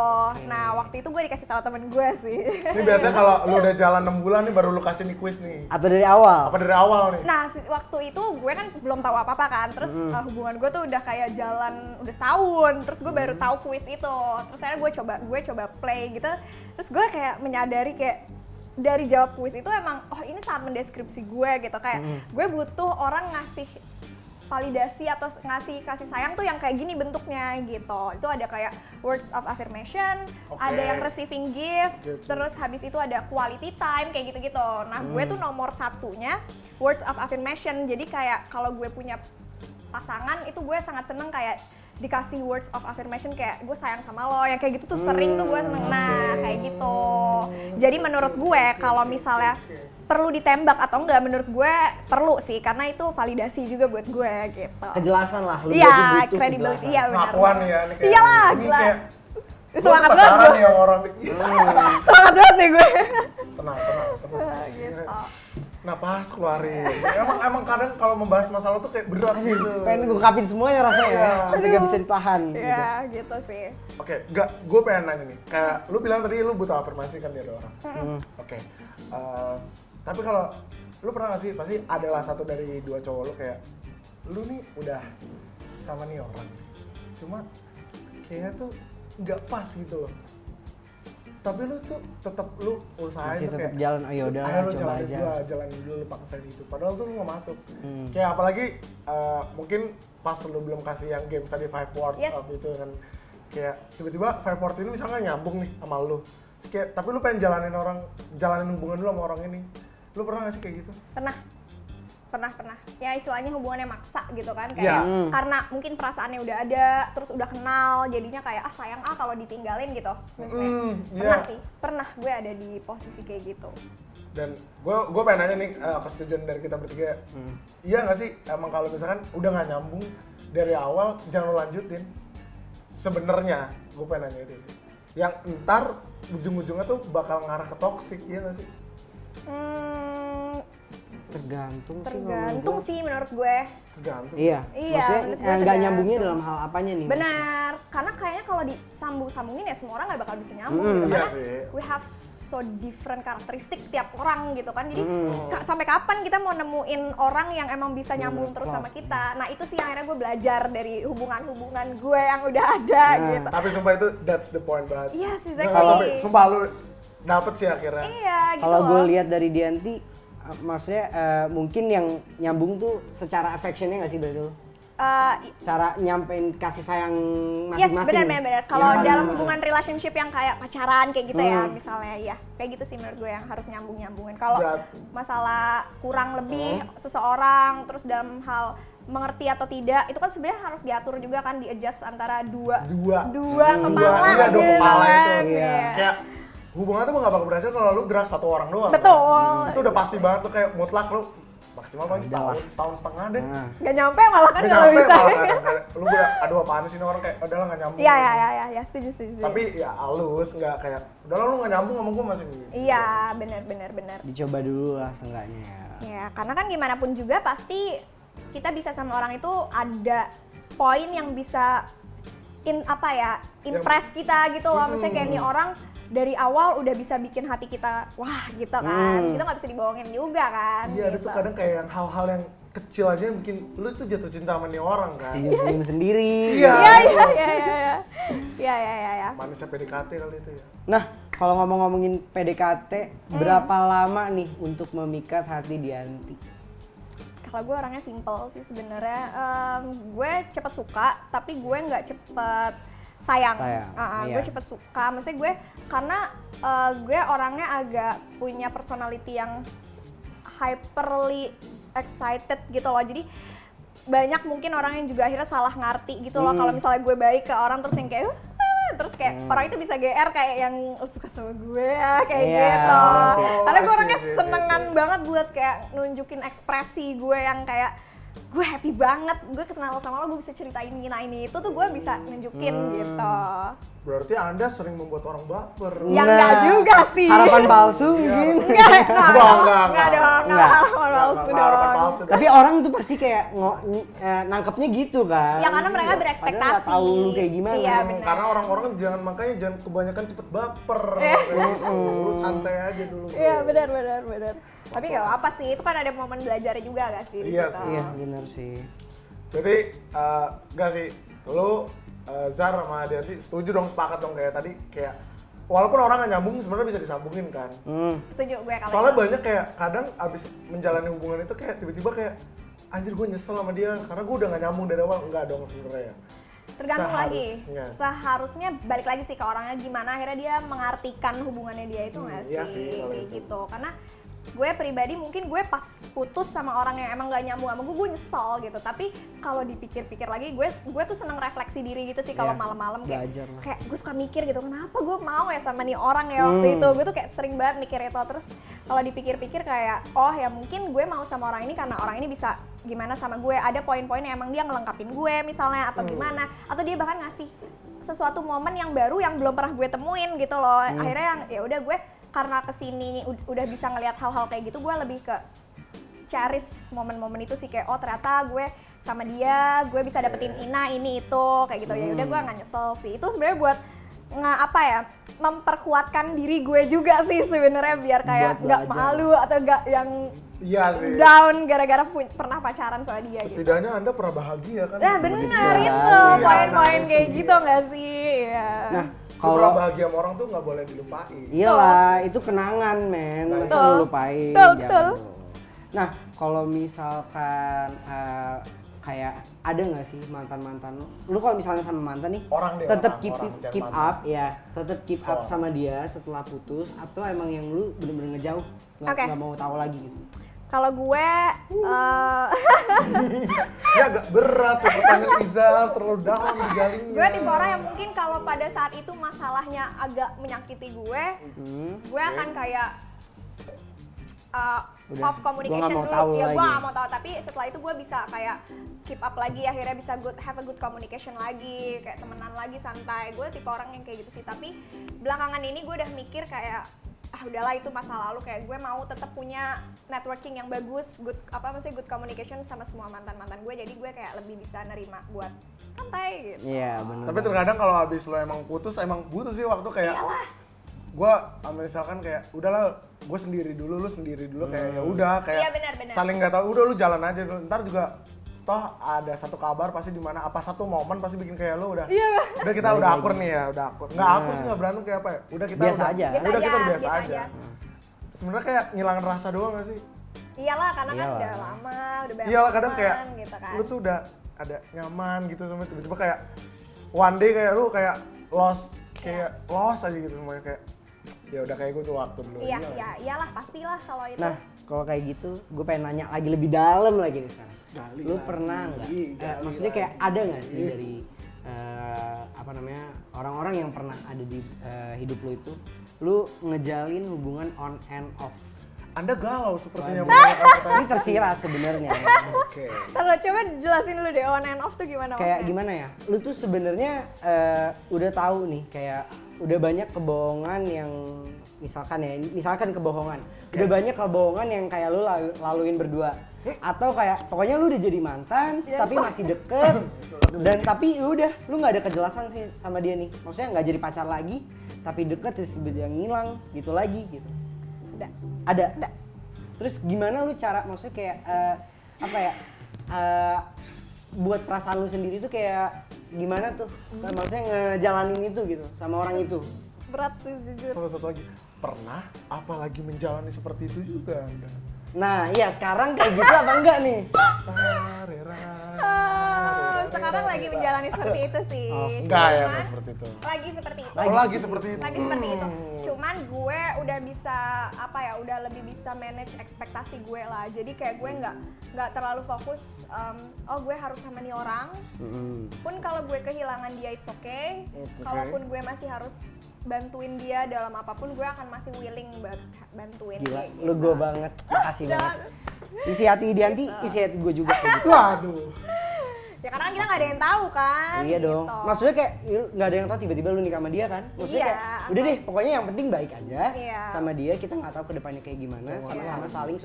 Nah, waktu itu gue dikasih tahu temen gue sih.
Ini biasanya kalau lu udah jalan 6 bulan nih baru lu kasih nih quiz nih.
Atau dari awal?
Apa dari awal nih?
Nah, waktu itu gue kan belum tahu apa-apa kan. Terus hubungan gue tuh udah kayak jalan udah setahun. Terus gue baru tahu quiz itu. Terus akhirnya gue coba play gitu. Terus gue kayak menyadari kayak dari jawab kuis itu emang ini sangat mendeskripsi gue gitu, kayak gue butuh orang ngasih validasi atau ngasih kasih sayang tuh yang kayak gini bentuknya gitu. Itu ada kayak words of affirmation, ada yang receiving gifts, terus habis itu ada quality time kayak gitu-gitu. Nah, gue tuh nomor satunya words of affirmation. Jadi kayak kalau gue punya pasangan itu gue sangat seneng kayak dikasih words of affirmation, kayak gue sayang sama lo, yang kayak gitu tuh sering tuh gue seneng. Nah, kayak gitu. Jadi menurut gue kalau misalnya perlu ditembak atau enggak, menurut gue perlu sih, karena itu validasi juga buat gue gitu.
Kejelasan lah, lu
Iya,
berarti butuh
credibility,
kejelasan.
iya benar.
Pengakuan ya ini kayak.
Iyalah,
ini
gila.
kayak
Semangat
gua tuh
banget
pacaran
gue.
nih sama orang.
Semangat banget nih gue.
Tenang.
Gitu.
Nah, pas keluarin. Emang kadang kalau membahas masalah tuh kayak berat gitu.
Pengen gue ungkapin semuanya rasanya ya, sampai gak bisa ditahan gitu.
Iya, gitu sih.
Oke, gue pengen nanya nih. Kayak lu bilang tadi lu butuh afirmasi kan dari orang. Oke. Tapi kalau lu pernah gak sih, pasti adalah satu dari 2 cowok lu kayak lu nih udah sama nih orang, cuma kayaknya tuh nggak pas gitu loh. Tapi lu tuh tetap lu usahain
Masih
tuh
tetap
kayak
jalan, ayo udah
ayo lu
coba
jalanin
aja.
dulu, jalanin dulu, lu paksain itu. Padahal tuh lu nggak masuk. Kayak apalagi mungkin pas lu belum kasih yang games tadi 5 word
Yes.
of itu kan. kayak tiba-tiba 540 ini misalnya nyambung nih sama lu. Terus kayak tapi lu pengen jalanin hubungan lu sama orang ini. Lu pernah gak sih kayak gitu?
Pernah. Ya istilahnya hubungannya maksa gitu kan, kayak karena mungkin perasaannya udah ada, terus udah kenal, jadinya kayak sayang kalau ditinggalin gitu. Misalnya. Pernah gue ada di posisi kayak gitu.
Dan gue pengen nanya nih kesetujuan dari kita bertiga. Iya nggak sih emang kalau misalkan udah nggak nyambung dari awal jangan lo lanjutin. Sebenarnya gue pengen nanya itu sih. Yang ntar ujung-ujungnya tuh bakal ngarah ke toxic, iya nggak sih?
Tergantung sih menurut gue.
Tergantung.
Iya. Maksudnya nggak nyambungnya dalam hal apanya nih?
Benar, karena kayaknya kalau disambung-sambungin ya semua orang nggak bakal bisa nyambung gitu.
Iya
Karena
sih.
we have so different karakteristik tiap orang gitu kan. Jadi sampai kapan kita mau nemuin orang yang emang bisa nyambung terus sama kita. Nah itu sih yang akhirnya gue belajar dari hubungan-hubungan gue yang udah ada gitu.
Tapi sumpah itu that's the point banget.
Yes,
Nggak,
exactly.
tapi sumpah lu dapet sih akhirnya.
Iya gitu.
Kalau gue
loh.
lihat dari Dianti, maksudnya mungkin yang nyambung tuh secara affectionnya nggak sih berarti lu? Cara nyampein kasih sayang
Yes,
masing-masing.
benar. Kalau dalam hubungan relationship yang kayak pacaran kayak gitu ya, misalnya ya, kayak gitu sih menurut gue yang harus nyambungin. Kalau masalah kurang lebih seseorang, terus dalam hal mengerti atau tidak, itu kan sebenarnya harus diatur juga kan, di-adjust antara dua kepala
Iya, dua
gitu
kepala
kan.
itu.
Iya.
Kayak hubungan tuh gak bakal berhasil kalau lu gerak satu orang doang.
Betul.
Itu udah pasti banget tuh kayak mutlak lu maksimal paling setahun setengah deh.
Gak nyampe malah kan
Gak
kalau
nyampe
bisa.
malah kan. Lu udah aduh apaan sih ini orang kayak udahlah gak nyambung.
Iya, setuju.
Tapi ya halus, gak kayak udahlah lu gak nyambung sama gue masih gitu.
Iya, benar.
Dicoba dulu lah seenggaknya ya.
Ya, karena kan gimana pun juga pasti kita bisa sama orang itu ada poin yang bisa impress kita gitu loh. Maksudnya kayak nih orang dari awal udah bisa bikin hati kita wah gitu kan. Kita nggak bisa dibohongin juga kan.
Iya, ada
gitu.
tuh kadang kayak yang hal-hal yang kecil aja yang bikin lu tuh jatuh cinta sama nih orang kan.
Senyum sendiri.
Iya.
Iya.
Manisnya PDKT kali itu ya.
Nah, kalau ngomongin PDKT, berapa lama nih untuk memikat hati Dianti?
Kalau gue orangnya simple sih sebenarnya. Gue cepet suka, tapi gue nggak cepet sayang.
Iya.
Gue cepet suka, maksudnya gue karena gue orangnya agak punya personality yang hyperly excited gitu loh. Jadi banyak mungkin orang yang juga akhirnya salah ngerti gitu loh. Kalau misalnya gue baik ke orang terus yang kayak terus kayak orang itu bisa GR kayak yang suka sama gue ya kayak gitu. Karena gue orangnya senengan banget buat kayak nunjukin ekspresi gue yang kayak gue happy banget, gue kenal sama lo, gue bisa ceritain ini itu tuh gue bisa nunjukin gitu.
Berarti Anda sering membuat orang baper.
Ya enggak juga sih.
Harapan palsu mungkin.
Enggak dong.
Harapan palsu.
Tapi orang tuh pasti kayak nangkepnya gitu kan.
Ya karena mereka
Padahal
berekspektasi.
nggak tahu lu kayak gimana.
Iya, benar.
Karena orang-orang makanya jangan kebanyakan cepet baper. Lu santai aja dulu.
Iya benar. Tapi nggak apa sih, itu kan ada momen belajarnya juga gak sih?
Iya
gitu.
sih.
Iya benar sih.
Jadi enggak sih, lu Zar sama Dianti setuju dong, sepakat dong kayak tadi kayak walaupun orang nggak nyambung sebenarnya bisa disambungin kan.
Setuju gue kalau
Soalnya
itu.
banyak kayak kadang abis menjalani hubungan itu kayak tiba-tiba kayak anjir gue nyesel sama dia karena gue udah nggak nyambung dari awal. Enggak dong sebenarnya.
Tergantung
Seharusnya.
lagi. Seharusnya balik lagi sih ke orangnya gimana akhirnya dia mengartikan hubungannya dia itu nggak sih?
Iya sih, kalau
Kayak
itu.
gitu. Karena gue pribadi mungkin gue pas putus sama orang yang emang gak nyambung sama gue nyesel gitu. Tapi kalau dipikir-pikir lagi gue tuh seneng refleksi diri gitu sih kalau
Iya,
malam-malam
belajar lah.
kayak gue suka mikir gitu kenapa gue mau ya sama nih orang ya waktu itu. Gue tuh kayak sering banget mikir itu, terus kalau dipikir-pikir kayak oh ya mungkin gue mau sama orang ini karena orang ini bisa gimana sama gue, ada poin-poin yang emang dia ngelengkapin gue misalnya atau gimana, atau dia bahkan ngasih sesuatu momen yang baru yang belum pernah gue temuin gitu loh. Akhirnya yang ya udah gue karena kesini udah bisa ngelihat hal-hal kayak gitu, gue lebih ke cherish momen-momen itu sih, kayak oh ternyata gue sama dia gue bisa dapetin ini itu kayak gitu. Ya udah gue nggak nyesel sih, itu sebenarnya buat memperkuatkan diri gue juga sih sebenarnya, biar kayak
Buat
nggak
belajar.
malu atau nggak yang
Iya sih.
down gara-gara pernah pacaran sama dia gitu.
Setidaknya Anda pernah bahagia kan?
Nah
sama
bener
dia.
itu
Iya,
poin-poin
nah,
kayak
itu
gitu
dia.
nggak sih? Ya.
Nah,
Kalau
kalau
bahagia sama orang tuh nggak boleh dilupain.
iyalah itu kenangan men, masa
Betul.
lu lupain.
Betul,
jangan
betul.
dong. Nah, kalau misalkan kayak ada nggak sih mantan lu kalau misalnya sama mantan nih
Orang deh,
tetap
orang,
keep
jangan
keep
mantan.
up ya, tetap keep up
So.
sama dia setelah putus, atau emang yang lu bener-bener ngejauh nggak
Oke.
nggak mau tahu lagi gitu?
Kalau gue
Ya agak berat tuh pertanyaan Izal, terlalu dalam digalingnya.
gue tipe orang yang mungkin kalau pada saat itu masalahnya agak menyakiti gue akan kayak
Udah,
off
gua
communication
nggak mau
dulu.
tahu
Ya gue
lagi.
gak mau tahu, tapi setelah itu gue bisa kayak keep up lagi, akhirnya bisa have a good communication lagi, kayak temenan lagi santai. Gue tipe orang yang kayak gitu sih, tapi belakangan ini gue udah mikir kayak udahlah itu masa lalu, kayak gue mau tetap punya networking yang bagus, good communication sama semua mantan gue, jadi gue kayak lebih bisa nerima buat santai gitu.
Iya benar.
Tapi terkadang kalau habis lo emang putus, emang butuh sih waktu kayak gue misalkan kayak udahlah gue sendiri dulu, lu sendiri dulu, kayak ya udah kayak
Iya, benar.
saling nggak tahu, udah lu jalan aja dulu, ntar juga toh ada satu kabar pasti di mana apa satu momen pasti bikin kayak lu udah udah kita udah akur nih ya, udah akur nggak akur sih, nggak berantem kayak apa ya, udah kita
Biasa
udah
aja.
udah kita udah biasa
Biasa
aja.
aja.
Sebenarnya kayak ngilangin rasa doang gak sih?
Iyalah, karena kan
Iyalah.
udah lama, udah banyak
Iyalah kadang
teman,
kayak
gitu kan.
lu tuh udah ada nyaman gitu, sama tiba-tiba kayak one day kayak lu kayak lost aja gitu semuanya, kayak ya udah kayak gue tuh waktu dulu.
Iya,
Gila.
iya, iyalah pastilah kalau itu.
Nah, kalau kayak gitu, gue pengen nanya lagi lebih dalam lagi nih sekarang.
Gali
Lu
lagi,
pernah nggak?
gali
Maksudnya kayak ada nggak sih dari apa namanya orang-orang yang pernah ada di hidup lu itu, lu ngejalin hubungan on and off?
Anda galau sepertinya.
Ini tersirat sebenarnya.
Oke.
Kalau coba jelasin dulu deh on and off tuh gimana
Kayak
maksudnya?
gimana ya? Lu tuh sebenarnya udah tahu nih, kayak udah banyak kebohongan yang misalkan kebohongan. Udah banyak kebohongan yang kayak lu laluin berdua. Atau kayak pokoknya lu udah jadi mantan tapi masih deket dan tapi udah lu nggak ada kejelasan sih sama dia nih. Maksudnya nggak jadi pacar lagi tapi deket terus yang ngilang gitu lagi gitu. Ada. Terus gimana lu cara maksudnya kayak apa ya? Buat perasaan lu sendiri tuh kayak gimana tuh? Maksudnya ngejalanin itu gitu sama orang itu.
Berat sih jujur.
Sama satu lagi, pernah apalagi menjalani seperti itu juga Anda?
Nah, iya sekarang kayak gitu apa enggak nih?
Sekarang lagi menjalani seperti itu sih.
Enggak ya,
Cuman,
enggak seperti itu.
Lagi seperti itu.
Oh, lagi seperti itu.
Lagi seperti itu. Cuman gue udah bisa udah lebih bisa manage ekspektasi gue lah. Jadi kayak gue nggak terlalu fokus. Gue harus sama nih orang. Pun kalau gue kehilangan dia it's okay. Kalaupun gue masih harus bantuin dia dalam apapun, gue akan masih willing buat bantuin.
Gila,
kayak
lu
gitu.
gue banget. Makasih banget. Isi hati Dianti, isi hati gue juga kayak gitu.
Waduh.
Ya karena kita nggak ada yang tahu kan.
Iya dong.
gitu.
Maksudnya kayak nggak ada yang tahu tiba-tiba lu nikah sama dia kan? Maksudnya
Iya.
kayak udah deh, pokoknya yang penting baik aja
Iya.
sama dia. Kita nggak tahu kedepannya kayak gimana. Sama-sama saling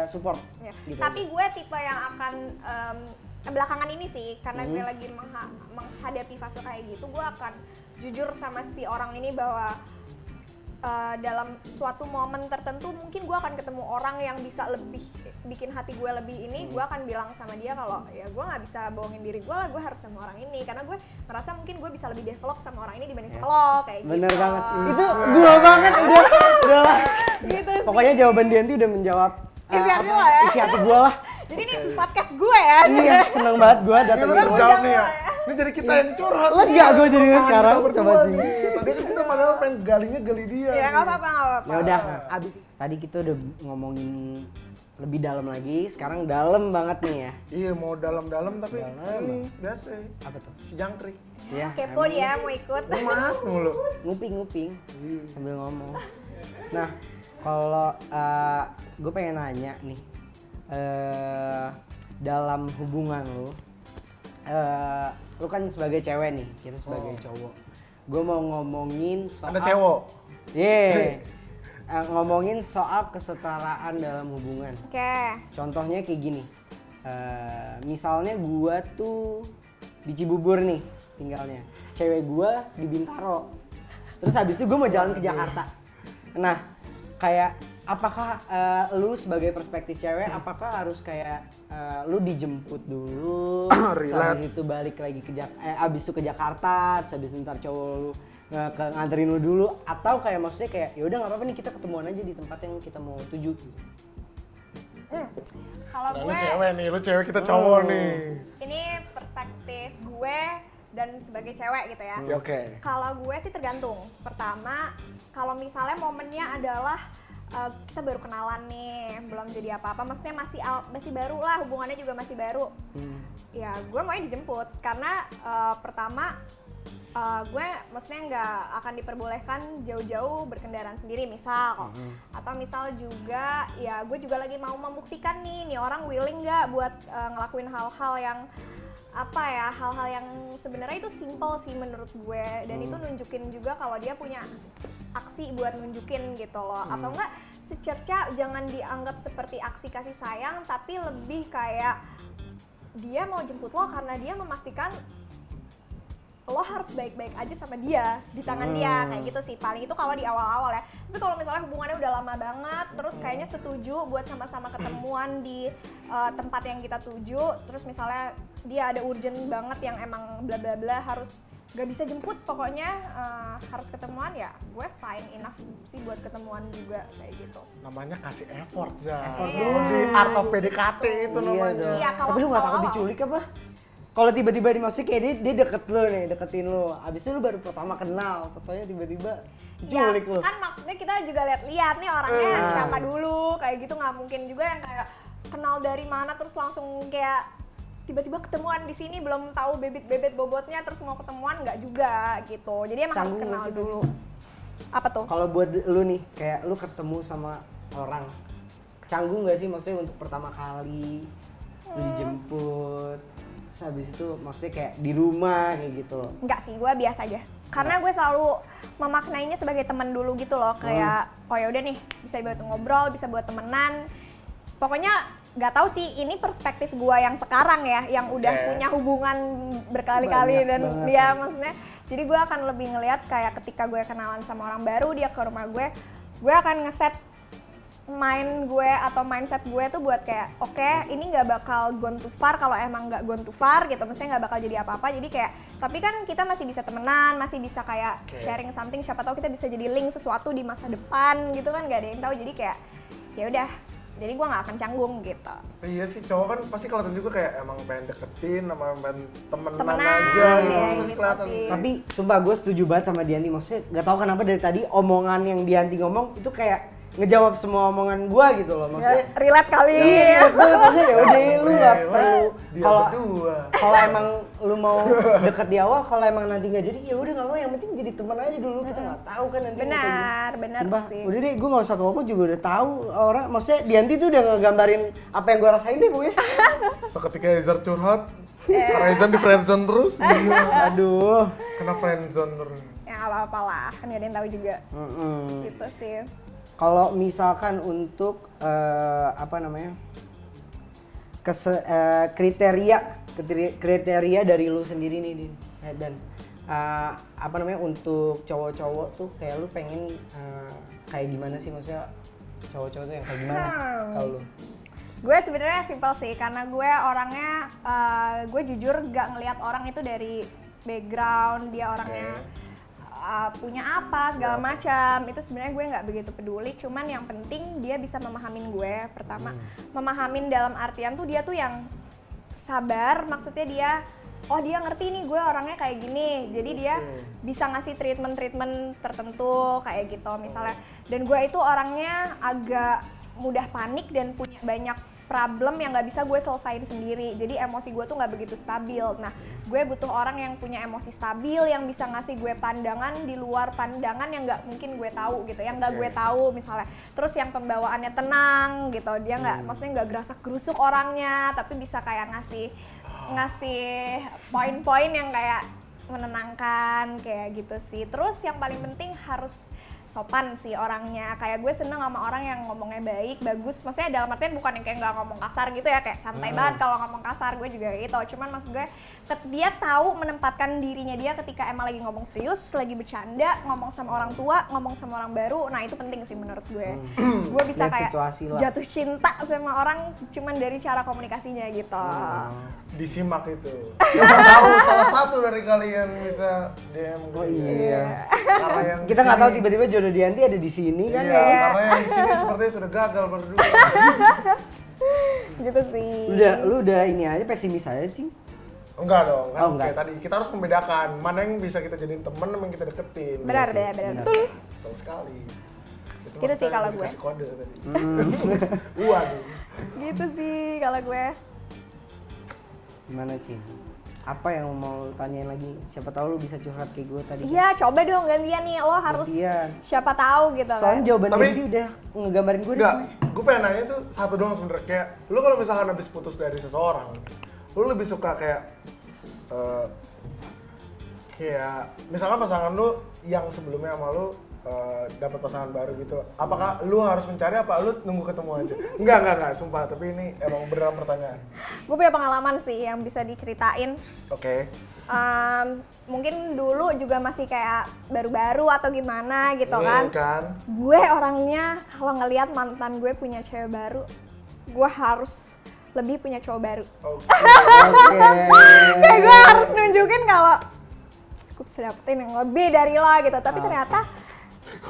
support.
Ya.
Gitu
Tapi
aja.
gue tipe yang akan belakangan ini sih, karena gue lagi menghadapi fase kayak gitu, gue akan jujur sama si orang ini bahwa dalam suatu momen tertentu mungkin gue akan ketemu orang yang bisa lebih bikin hati gue lebih ini, gue akan bilang sama dia kalau ya gue nggak bisa bohongin diri gue lah, gue harus sama orang ini karena gue merasa mungkin gue bisa lebih develop sama orang ini dibanding sama lo, kayak gitu.
Bener banget. Itu gua banget udah lah.
Gitu sih.
Pokoknya jawaban Dianti udah menjawab
Isi hati lo ya.
isi hati gua lah.
Jadi ini podcast gue ya.
Iya, seneng banget gua
Ini
datang
lu
ke
terjawab nih ya. Ini jadi kita yang curhat.
Lega gua jadi
Perasaan
sekarang,
kita berdua
coba sih.
nih. Tadi kan kita padahal pengen galinya gali dia.
Ya
nih.
nggak apa-apa, nggak apa-apa.
Ya udah, abis tadi kita udah ngomongin lebih dalam lagi. Sekarang dalam banget nih ya.
Iya, mau dalam-dalam tapi
Dalam.
ini biasa.
Apa tuh?
Si jangkrik.
Ya,
Kepo dia mau ikut.
Mat mulu.
nguping sambil ngomong. Nah, kalau gue pengen nanya nih, dalam hubungan lu kan sebagai cewek nih, kita sebagai cowok. Gue mau ngomongin soal
Anda cewek.
ngomongin soal kesetaraan dalam hubungan.
Oke.
Contohnya kayak gini, misalnya gua tuh di Cibubur nih tinggalnya, cewek gua di Bintaro, terus habis itu gua mau jalan ke Jakarta. Nah, kayak apakah lu sebagai perspektif cewek, apakah harus kayak lu dijemput dulu, terus habis itu balik lagi ke abis itu ke Jakarta, terus habis itu ntar cowok lu nganterin lu dulu, atau kayak maksudnya kayak ya udah nggak apa-apa nih kita ketemuan aja di tempat yang kita mau tuju.
Kalau
Nah,
gue,
lu cewek kita cowok nih.
ini perspektif gue dan sebagai cewek gitu ya.
Ya, oke.
Kalau gue sih tergantung. Pertama, kalau misalnya momennya adalah kita baru kenalan nih, belum jadi apa-apa, maksudnya masih baru lah, hubungannya juga masih baru. Ya gue maunya dijemput karena pertama gue maksudnya nggak akan diperbolehkan jauh-jauh berkendaraan sendiri misal, atau misal juga ya gue juga lagi mau membuktikan nih orang willing nggak buat ngelakuin hal-hal yang apa ya, hal-hal yang sebenarnya itu simple sih menurut gue, dan itu nunjukin juga kalau dia punya aksi buat nunjukin gitu loh. Atau enggak secerca, jangan dianggap seperti aksi kasih sayang, tapi lebih kayak dia mau jemput lo karena dia memastikan lo harus baik-baik aja sama dia, di tangan dia, kayak gitu sih. Paling itu kalau di awal-awal ya. Tapi kalau misalnya hubungannya udah lama banget, terus kayaknya setuju buat sama-sama ketemuan di tempat yang kita tuju, terus misalnya dia ada urgent banget yang emang bla bla bla harus gak bisa jemput, pokoknya harus ketemuan, ya gue fine enough sih buat ketemuan juga kayak gitu.
Namanya kasih effort, Za.
Effort
dulu di Art of PDKT itu namanya.
dong.
Iya, kalau
Tapi lu nggak takut
awal-awal.
diculik apa? Kalau tiba-tiba dimasukin kayak dia deket lu nih, deketin lu. Abis itu lu baru pertama kenal, fotonya tiba-tiba diculik
Ya,
lu.
kan maksudnya kita juga lihat-lihat nih orangnya siapa dulu, kayak gitu. Nggak mungkin juga yang kayak kenal dari mana terus langsung kayak tiba-tiba ketemuan di sini belum tahu bebet bobotnya terus mau ketemuan, nggak juga gitu. Jadi emang harus
Canggung
kenal
nggak sih
dulu. Apa tuh?
Kalau buat lu nih, kayak lu ketemu sama orang, canggung gak sih maksudnya untuk pertama kali lu dijemput, terus habis itu maksudnya kayak di rumah kayak gitu?
Enggak sih, gue biasa aja. Karena gue selalu memaknainya sebagai teman dulu gitu loh, kayak oh ya udah nih, bisa buat ngobrol, bisa buat temenan. Pokoknya nggak tahu sih, ini perspektif gue yang sekarang ya, yang udah punya hubungan berkali-kali
Banyak
dan
banget
dia maksudnya. Jadi gue akan lebih ngelihat kayak ketika gue kenalan sama orang baru, dia ke rumah gue akan ngeset mind gue atau mindset gue tuh buat kayak oke, ini nggak bakal gone too far, kalau emang nggak gone too far gitu, maksudnya nggak bakal jadi apa-apa. Jadi kayak tapi kan kita masih bisa temenan, masih bisa kayak sharing something, siapa tahu kita bisa jadi link sesuatu di masa depan gitu kan, nggak ada yang tahu. Jadi kayak ya udah, jadi gue nggak akan canggung gitu.
Iya sih, cowok kan pasti kelihatan juga kayak emang pengen deketin sama pengen temenan
Temenan,
aja gitu,
iya,
pasti
gitu
kelihatan.
sih.
Tapi sumpah gue setuju banget sama Dianti, maksudnya gak tahu kenapa dari tadi omongan yang Dianti ngomong itu kayak ngejawab semua omongan gua gitu loh, maksudnya.
Relate kali.
Iya, maksudnya ya udah lu nggak
Relate,
perlu
dia
kalau
berdua.
kalau emang lu mau deket di awal, kalau emang nanti nggak jadi ya udah nggak mau, yang penting jadi teman aja dulu, kita nggak tahu kan nanti.
Benar
Sumpah,
sih.
udah deh, gue nggak usah ngomong juga udah tahu orang, maksudnya Dianti tuh udah ngegambarin apa yang gue rasain deh pokoknya.
Seketika Ezar curhat, Raizan di friendzone terus. Iya.
Aduh.
Kena friendzone terus.
Ya nggak apa-apa lah, kan gak ada yang tahu juga. Gitu sih.
Kalau misalkan untuk apa namanya kriteria dari lu sendiri nih Din, dan apa namanya untuk cowok-cowok tuh kayak lu pengen kayak gimana sih, maksudnya cowok-cowok tuh yang kayak gimana kalau lu?
Gue sebenarnya simpel sih, karena gue orangnya gue jujur gak ngelihat orang itu dari background dia orangnya punya apa segala macam, itu sebenarnya gue nggak begitu peduli. Cuman yang penting dia bisa memahamin gue. Pertama, memahamin dalam artian tuh dia tuh yang sabar, maksudnya dia dia ngerti nih gue orangnya kayak gini, jadi dia bisa ngasih treatment tertentu kayak gitu misalnya. Dan gue itu orangnya agak mudah panik dan punya banyak problem yang nggak bisa gue selesain sendiri, jadi emosi gue tuh nggak begitu stabil. Nah, gue butuh orang yang punya emosi stabil, yang bisa ngasih gue pandangan di luar pandangan yang nggak mungkin gue tahu gitu, yang nggak gue tahu misalnya. Terus yang pembawaannya tenang gitu, dia nggak, maksudnya nggak gerasak gerusuk orangnya, tapi bisa kayak ngasih poin-poin yang kayak menenangkan kayak gitu sih. Terus yang paling penting harus sopan sih orangnya. Kayak gue seneng sama orang yang ngomongnya baik, bagus. Maksudnya dalam artian bukan yang kayak nggak ngomong kasar gitu ya, kayak santai banget kalau ngomong kasar, gue juga gitu. Cuman maksud gue dia tahu menempatkan dirinya dia ketika emang lagi ngomong serius, lagi bercanda, ngomong sama orang tua, ngomong sama orang baru. Nah, itu penting sih menurut gue. Gue bisa
Lihat
kayak
situasi lah.
jatuh cinta sama orang cuman dari cara komunikasinya gitu.
Disimak itu. Siapa tahu salah satu dari kalian bisa DM gue.
Oh iya.
Karena yang
Kita
di
nggak tahu
sini-
tiba-tiba jodoh Dianti ada di sini kan
Iya,
ya.
karena yang di sini sepertinya sudah gagal berdua.
Gitu sih.
Lu udah ini aja pesimis aja, Cing.
Enggak dong, kan
Oh, enggak.
kayak tadi kita harus membedakan mana yang bisa kita jadiin temen sama yang kita deketin.
Benar
Iya
deh,
sih.
benar. Betul.
Betul sekali. Itu
Gitu sih
maksudnya
kalau gue.
dikasih kode tadi. Waduh.
Gitu sih kalau gue.
Gimana, Cing? Apa yang mau lu tanyain lagi? Siapa tahu lu bisa curhat kayak gue tadi.
Iya, coba dong gantian nih. Lo harus
Gantian.
siapa tahu gitu kan.
Soalnya jawaban
Tapi-
dia udah ngegambarin gue
Enggak, gue pengen nanya tuh satu doang sebenernya. Kayak, lu kalau misalkan habis putus dari seseorang, lu lebih suka kayak kayak misalkan pasangan lu yang sebelumnya sama lu dapat pasangan baru gitu. Apakah lu harus mencari apa lu nunggu ketemu aja? Enggak, sumpah. Tapi ini emang beneran pertanyaan.
Gue punya pengalaman sih yang bisa diceritain.
Oke.
Mungkin dulu juga masih kayak baru-baru atau gimana gitu kan.
Kan?
Gue orangnya kalau ngelihat mantan gue punya cewek baru, gue harus lebih punya cowok baru.
Oke.
Oke.
Kayak gue harus nunjukin kalau gue bisa dapetin yang lebih dari lo gitu. Tapi ternyata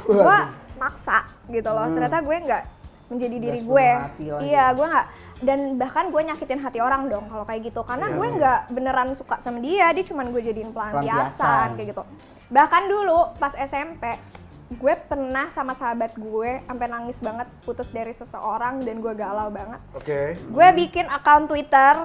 gue maksa gitu loh. Ternyata gue nggak menjadi diri
sepenuh
gue.
hati lagi.
Iya, gue nggak. Dan bahkan gue nyakitin hati orang dong kalau kayak gitu. Karena
Iya
gue
sih.
nggak beneran suka sama dia. Dia cuman gue jadiin pelampiasan
Pelampiasan.
kayak gitu. Bahkan dulu pas SMP, gue pernah sama sahabat gue sampai nangis banget putus dari seseorang dan gue galau banget.
Oke.
Gue bikin akun Twitter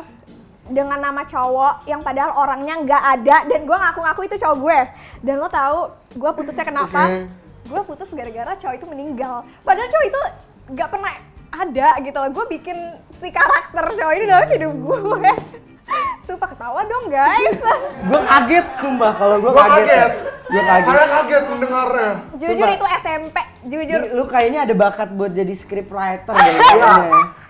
dengan nama cowok yang padahal orangnya nggak ada dan gue ngaku-ngaku itu cowok gue. Dan lo tahu gue putusnya kenapa?
Oke.
Gue putus gara-gara cowok itu meninggal. Padahal cowok itu nggak pernah ada gitu loh. Gue bikin si karakter cowok ini dalam hidup gue. Sumpah ketawa dong guys.
Gue kaget, sumpah kalau gue
Gua
kaget.
kaget.
Gue kaget.
Saya kaget mendengarnya.
Jujur
Sumpah.
itu SMP. Jujur.
Lu kayaknya ada bakat buat jadi script writer deh.
Iya.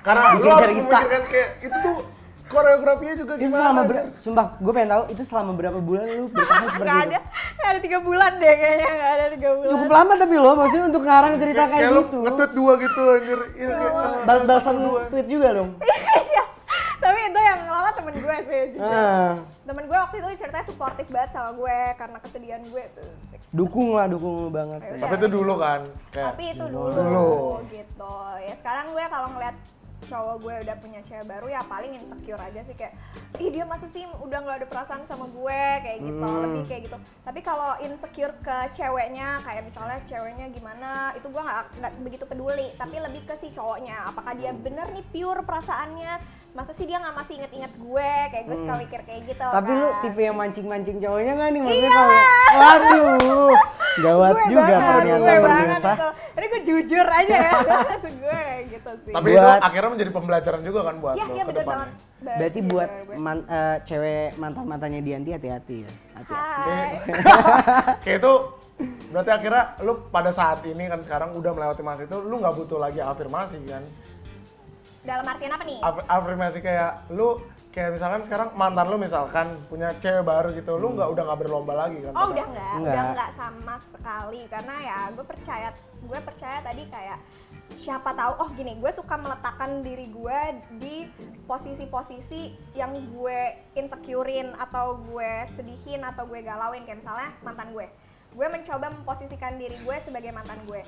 Karena lu
Bikin
harus
cerita.
memikirkan kayak itu tuh koreografinya juga
Itu
gimana.
selama sumpah, gue pengen tahu itu selama berapa bulan lu bertahan seperti
Nggak
itu?
ada 3 bulan deh kayaknya, nggak ada 3 bulan.
Cukup lama tapi lo, maksudnya untuk ngarang cerita kayak
lu
gitu.
nge-tweet 2 gitu anjir. Iya kayak
Balas-balasan tweet juga dong.
Iya. Tapi itu yang ngelola temen gue sih jujur.
Ah,
Temen gue waktu itu ceritanya suportif banget sama gue karena kesedihan gue tuh.
dukung lu banget.
Ayo,
Ya.
Tapi itu dulu kan kayak
Tapi itu dulu gitu. Ya sekarang gue kalau ngeliat cowok gue udah punya cewek baru ya paling insecure aja sih kayak ih dia masa sih udah nggak ada perasaan sama gue kayak gitu lebih kayak gitu. Tapi kalau insecure ke ceweknya kayak misalnya ceweknya gimana itu gue nggak begitu peduli tapi lebih ke si cowoknya apakah dia bener nih pure perasaannya masa sih dia nggak masih inget-inget gue kayak gue suka mikir kayak gitu.
Tapi lu
kan.
tipe yang mancing-mancing cowoknya nggak nih maksudnya
Iya.
kalau waduh, gawat
gue
juga
banget,
ternyata
gue banget
pemirsa.
itu. Jadi gue jujur aja ya, gue kayak gitu sih.
tapi
Buat-
itu akhirnya menjadi pembelajaran juga kan buat
Iya,
lo
iya
ke
bener
depannya.
banget.
Berarti
Jujur
buat
gue.
cewek mantan-mantannya Dianti hati-hati ya. Hati-hati.
Hai.
Kayak itu berarti akhirnya lu pada saat ini kan sekarang udah melewati masa itu lu nggak butuh lagi afirmasi kan.
Dalam artian apa nih?
Afirmasi kayak lu kayak misalkan sekarang mantan lu misalkan punya cewek baru gitu lu udah nggak berlomba lagi kan.
Oh
pada-
udah
Enggak.
nggak sama sekali karena ya gue percaya tadi kayak siapa tahu oh gini gue suka meletakkan diri gue di posisi-posisi yang gue insecurein atau gue sedihin atau gue galauin kayak misalnya mantan gue mencoba memposisikan diri gue sebagai mantan gue.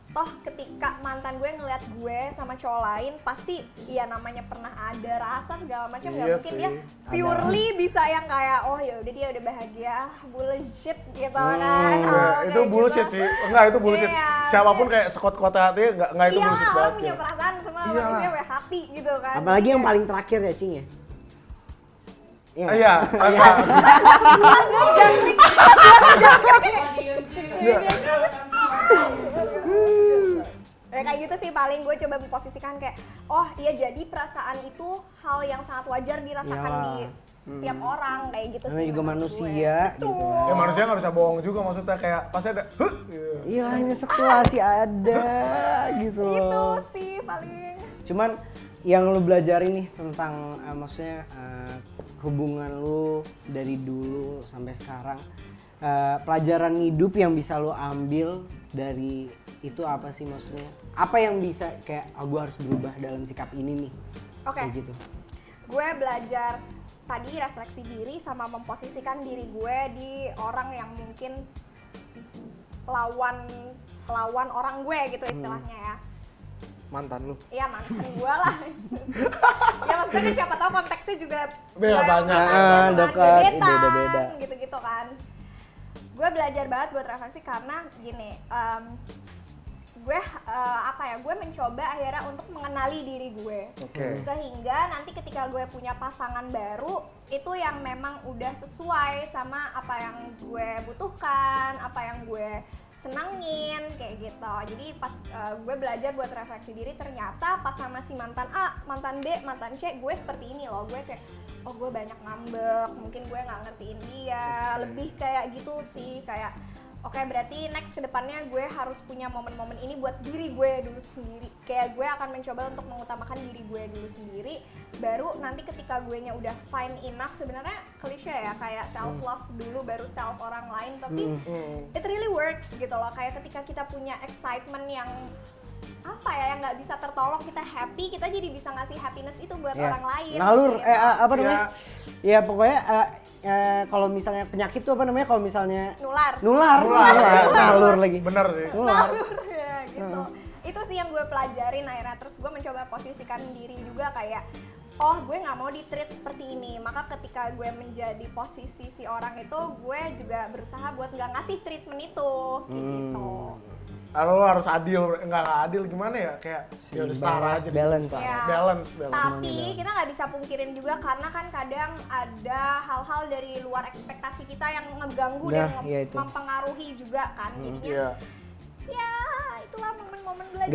Toh ketika mantan gue ngeliat gue sama cowok lain pasti ya namanya pernah ada rasa segala macam nggak
Iya
mungkin
sih.
dia purely bisa yang kayak oh ya udah dia udah bahagia bullshit gitu kan.
Iya,
Oh,
itu
kayak
bullshit
gitu.
sih. Enggak, itu bullshit.
Iya,
Siapapun kayak sekuat-kuatnya hati enggak itu
iya
bullshit
lah,
banget.
punya
ya.
perasaan sama
Iyalah.
manusia punya hati gitu kan.
Apalagi yang
Iya.
paling terakhir ya, Cing ya. Iya.
Iya, iya.
Ya kayak gitu sih paling gue coba memposisikan kayak oh iya jadi perasaan itu hal yang sangat wajar dirasakan
Iyalah.
di tiap orang kayak gitu
Namanya
sih.
juga
menurut
manusia,
gue.
gitu
Betul.
kan.
Ya manusia nggak bisa bohong juga maksudnya kayak pasti ada gitu.
Iya, nyesek tuh masih ada gitu
Gitu
loh.
sih paling.
Cuman yang lu belajarin nih tentang maksudnya hubungan lu dari dulu sampai sekarang, pelajaran hidup yang bisa lu ambil dari itu apa sih maksudnya? Apa yang bisa kayak gue harus berubah dalam sikap ini nih?
Oke.
Kayak gitu.
Gue belajar tadi refleksi diri sama memposisikan diri gue di orang yang mungkin lawan orang gue gitu istilahnya ya.
mantan lu?
Iya mantan gue lah. Ya maksudnya kan siapa tahu konteksnya juga
Beda banyak.
Dekat,
gebetan,
beda-beda.
gitu-gitu kan. Gue belajar banget buat refleksi karena gini, gue mencoba akhirnya untuk mengenali diri gue. Sehingga nanti ketika gue punya pasangan baru itu yang memang udah sesuai sama apa yang gue butuhkan, apa yang gue senangin kayak gitu. Jadi pas gue belajar buat refleksi diri, ternyata pas sama si mantan A, mantan B, mantan C, gue seperti ini loh. Gue kayak oh gue banyak ngambek, mungkin gue nggak ngertiin dia, lebih kayak gitu sih, kayak oke, berarti next kedepannya gue harus punya momen-momen ini buat diri gue dulu sendiri. Kayak gue akan mencoba untuk mengutamakan diri gue dulu sendiri. Baru nanti ketika gue nya udah fine enough, sebenarnya klise ya, kayak self love dulu baru self orang lain. Tapi it really works gitu loh. Kayak ketika kita punya excitement yang apa ya, yang nggak bisa tertolong, kita happy, kita jadi bisa ngasih happiness itu buat orang lain.
Ngalur,
gitu.
apa namanya? Ya pokoknya kalau misalnya penyakit tuh apa namanya? Kalau misalnya nular. Ngalur lagi.
Bener sih.
Nular.
Ya gitu. Itu sih yang gue pelajarin akhirnya. Terus gue mencoba posisikan diri juga kayak oh gue nggak mau di-treat seperti ini, maka ketika gue menjadi posisi si orang itu, gue juga berusaha buat nggak ngasih treatment itu gitu.
Kalau lo harus adil, nggak adil gimana ya, kayak ya udah setara aja,
balance.
Ya,
balance.
Tapi kita nggak bisa pungkirin juga karena kan kadang ada hal-hal dari luar ekspektasi kita yang ngeganggu dan mempengaruhi juga kan. Jadinya ya itulah momen-momen belajar.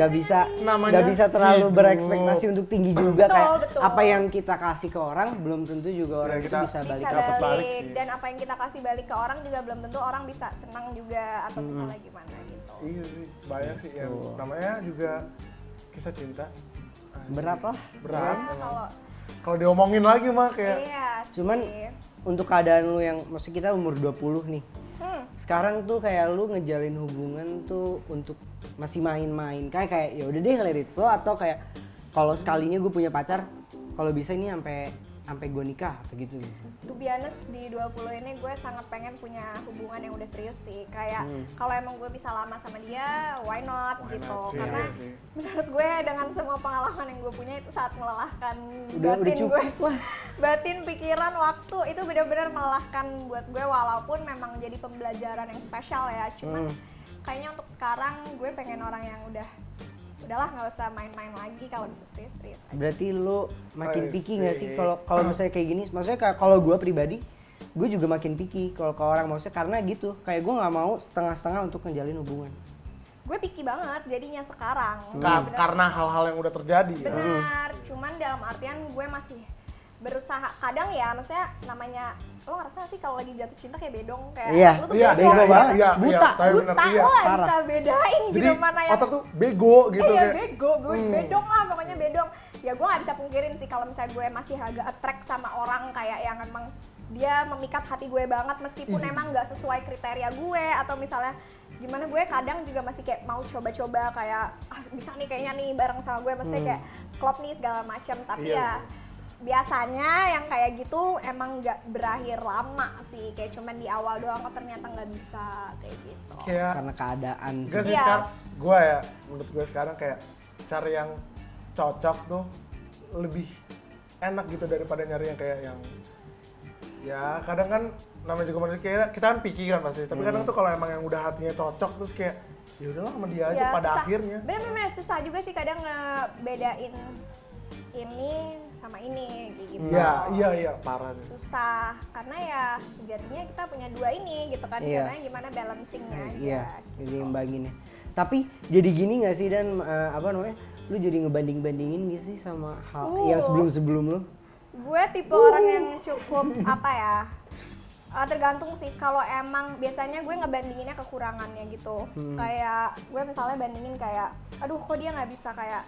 Gak bisa terlalu berekspektasi untuk tinggi juga.
Betul.
Apa yang kita kasih ke orang belum tentu juga orang itu bisa balik.
Dan apa yang kita kasih balik ke orang juga belum tentu orang bisa senang juga atau misalnya gimana gitu.
Iya sih, banyak sih yang namanya juga kisah cinta.
Berat lah.
Kalau diomongin lagi mah kayak.
Iya,
cuman untuk keadaan lu yang maksudnya kita umur 20 nih. Sekarang tuh kayak lu ngejalin hubungan tuh untuk masih main-main kayak ya udah deh let it flow, atau kayak kalau sekalinya gue punya pacar, kalau bisa ini sampai gue nikah atau gitu.
To be honest, di 20 ini gue sangat pengen punya hubungan yang udah serius sih. Kayak kalau emang gue bisa lama sama dia, why not gitu. Karena menurut gue dengan semua pengalaman yang gue punya itu sangat melelahkan batin gue. Batin, pikiran, waktu itu benar-benar melelahkan buat gue, walaupun memang jadi pembelajaran yang spesial ya. Cuman kayaknya untuk sekarang gue pengen orang yang udahlah nggak usah main-main lagi, kalau bisa serius-serius aja.
Berarti lu makin picky nggak sih kalau misalnya kayak gini? Maksudnya kalau gue pribadi, gue juga makin picky kalau ke orang, maksudnya karena gitu, kayak gue nggak mau setengah-setengah untuk menjalin hubungan.
Gue picky banget jadinya sekarang.
Karena hal-hal yang udah terjadi.
Benar, cuman dalam artian gue masih berusaha. Kadang ya, maksudnya namanya, lo ngerasa gak sih kalau lagi jatuh cinta kayak bedong, kayak lo tuh
bego banget, buta,
lo gak bisa bedain
jadi,
gitu mana yang
otak tuh bego gitu kayak.
Bego, bedong lah pokoknya, bedong. Ya gue gak bisa pungkirin sih kalau misalnya gue masih agak attract sama orang kayak yang emang dia memikat hati gue banget, meskipun emang gak sesuai kriteria gue, atau misalnya gimana, gue kadang juga masih kayak mau coba-coba kayak bisa nih kayaknya nih bareng sama gue, maksudnya kayak klop nih segala macam. Tapi ya biasanya yang kayak gitu emang nggak berakhir lama sih, kayak cuman di awal doang kok ternyata nggak bisa kayak gitu.
Kayak
karena keadaan sih.
Gak sih sekarang, menurut gue sekarang kayak cari yang cocok tuh lebih enak gitu daripada nyari yang kayak yang ya kadang kan namanya juga manusia, kayak kita kan picky kan pasti, tapi kadang tuh kalau emang yang udah hatinya cocok terus kayak ya udahlah sama dia aja pada
susah.
akhirnya.
Bener-bener susah juga sih kadang ngebedain ini sama ini gitu.
Iya, parah sih.
Susah karena ya sejatinya kita punya dua ini gitu kan, caranya gimana balancingnya aja.
Iya, jadi imbanginnya. Tapi jadi gini nggak sih, dan apa namanya, lu jadi ngebanding-bandingin gitu sih sama hal yang sebelum-sebelum lu?
Gue tipe orang yang cukup apa ya, tergantung sih. Kalau emang biasanya gue ngebandinginnya kekurangannya gitu. Kayak gue misalnya bandingin kayak, aduh kok dia nggak bisa kayak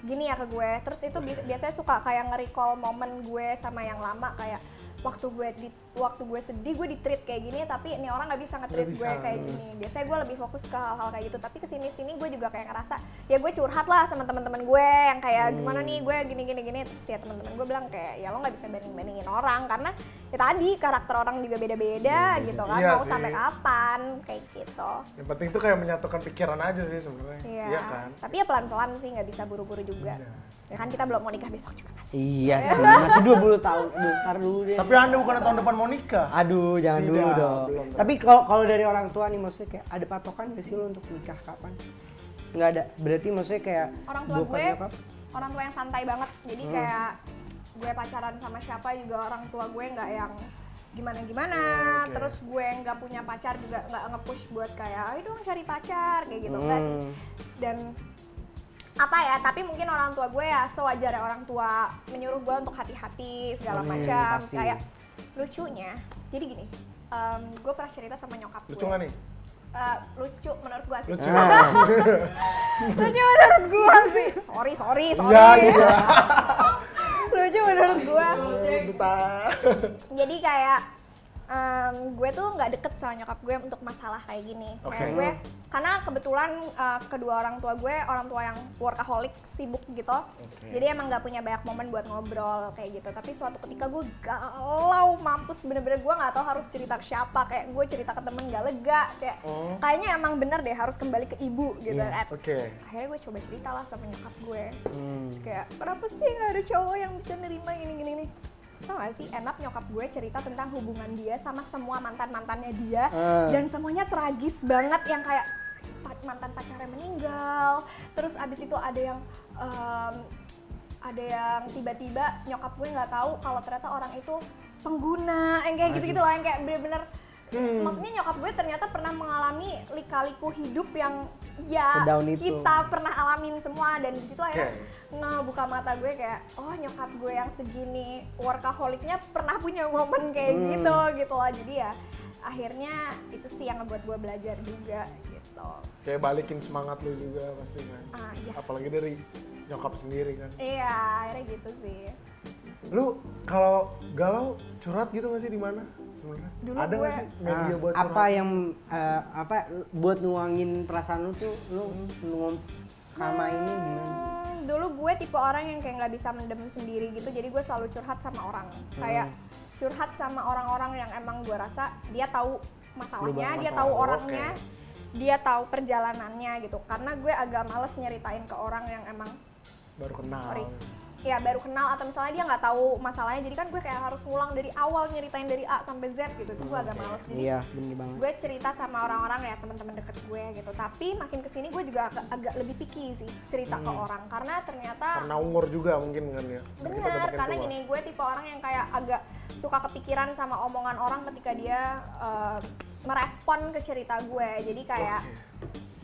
gini ya ke gue. Terus itu biasanya suka kayak nge-recall momen gue sama yang lama, kayak waktu gue sedih gue di-treat kayak gini, tapi ini orang nggak bisa nge-treat gue kayak gini. Biasanya gue lebih fokus ke hal-hal kayak gitu. Tapi kesini-sini gue juga kayak ngerasa ya gue curhat lah sama teman-teman gue yang kayak gimana nih gue gini. Terus ya teman-teman gue bilang kayak ya lo nggak bisa banding-bandingin orang, karena ya ya tadi karakter orang juga beda-beda gitu kan,
Iya
mau
sih.
sampai kapan kayak gitu.
Yang penting tuh kayak menyatukan pikiran aja sih sebenarnya.
Iya,
Iya kan?
tapi ya pelan-pelan sih, nggak bisa buru-buru juga.
Iya.
Ya kan kita belum mau nikah besok juga kan.
Iya sih, masih 20 tahun. Bentar dulu deh.
Tapi Anda bukan tahun depan mau nikah.
Aduh, jangan
Tidak,
dulu dong.
belum.
Tapi kalau dari orang tua nih, maksudnya kayak ada patokan gak sih lo untuk nikah kapan? Nggak ada. Berarti maksudnya kayak
Orang tua
bokap,
gue,
nyokap?
orang tua yang santai banget. Jadi kayak gue pacaran sama siapa juga orang tua gue nggak yang gimana-gimana.
Oke.
Terus gue nggak punya pacar juga nggak nge-push buat kayak ayo dong cari pacar kayak gitu enggak sih. Dan apa ya, tapi mungkin orang tua gue ya sewajarnya orang tua menyuruh gue untuk hati-hati segala macam.
pasti.
Kayak lucunya, jadi gini, gue pernah cerita sama nyokap gue.
Lucu nggak nih?
Lucu menurut gue sih.
Lucu.
Lucu menurut gue sih. Sorry.
Iya, iya.
Lucu menurut gue.
Bentar.
Jadi kayak gue tuh nggak deket sama nyokap gue untuk masalah kayak gini. Kayak
Oke.
gue, karena kebetulan kedua orang tua gue orang tua yang workaholic, sibuk gitu. Jadi emang nggak punya banyak momen buat ngobrol kayak gitu. Tapi suatu ketika gue galau mampus, bener-bener gue nggak tahu harus cerita ke siapa. Kayak gue cerita ke temen nggak lega. Kayak kayaknya emang bener deh harus kembali ke ibu gitu kan.
Oke.
Akhirnya gue coba cerita lah sama nyokap gue. Kayak kenapa sih nggak ada cowok yang bisa nerima gini nih. Tau gak sih, enak nyokap gue cerita tentang hubungan dia sama semua mantan-mantannya dia. Dan semuanya tragis banget, yang kayak mantan pacarnya meninggal. Terus abis itu ada yang tiba-tiba nyokap gue nggak tahu kalau ternyata orang itu pengguna, yang kayak gitu-gitu lah, yang kayak bener-bener maksudnya nyokap gue ternyata pernah mengalami lika-liku hidup yang ya
Sedown itu.
kita pernah alamin semua. Dan di situ akhirnya ngebuka mata gue kayak oh nyokap gue yang segini workaholicnya pernah punya momen kayak gitu lah. Jadi ya akhirnya itu sih yang ngebuat gue belajar juga gitu.
Kayak balikin semangat lu juga pasti kan.
Iya.
Apalagi dari nyokap sendiri kan.
Iya, akhirnya gitu sih.
Lu kalau galau curhat gitu nggak sih di mana sebenarnya?
Dulu
Ada nggak
gue-
sih media buat curhat?
apa yang buat nuangin perasaan lu tuh lu sama ini gimana?
Dulu gue tipe orang yang kayak nggak bisa mendem sendiri gitu, jadi gue selalu curhat sama orang. Kayak curhat sama orang-orang yang emang gue rasa dia tahu masalahnya, dia tahu orangnya, dia tahu perjalanannya gitu. Karena gue agak males nyeritain ke orang yang emang
Baru kenal.
ya baru kenal, atau misalnya dia nggak tahu masalahnya, jadi kan gue kayak harus ngulang dari awal nyeritain dari A sampai Z gitu. Itu gue agak males. Jadi
Iya, bener banget.
gue cerita sama orang-orang ya teman-teman deket gue gitu. Tapi makin kesini gue juga agak lebih picky sih cerita ke orang, karena ternyata
Karena umur juga mungkin kan ya. Dan kita udah
bener,
makin
karena
tua.
gini, gue tipe orang yang kayak agak suka kepikiran sama omongan orang ketika dia merespon ke cerita gue. Jadi kayak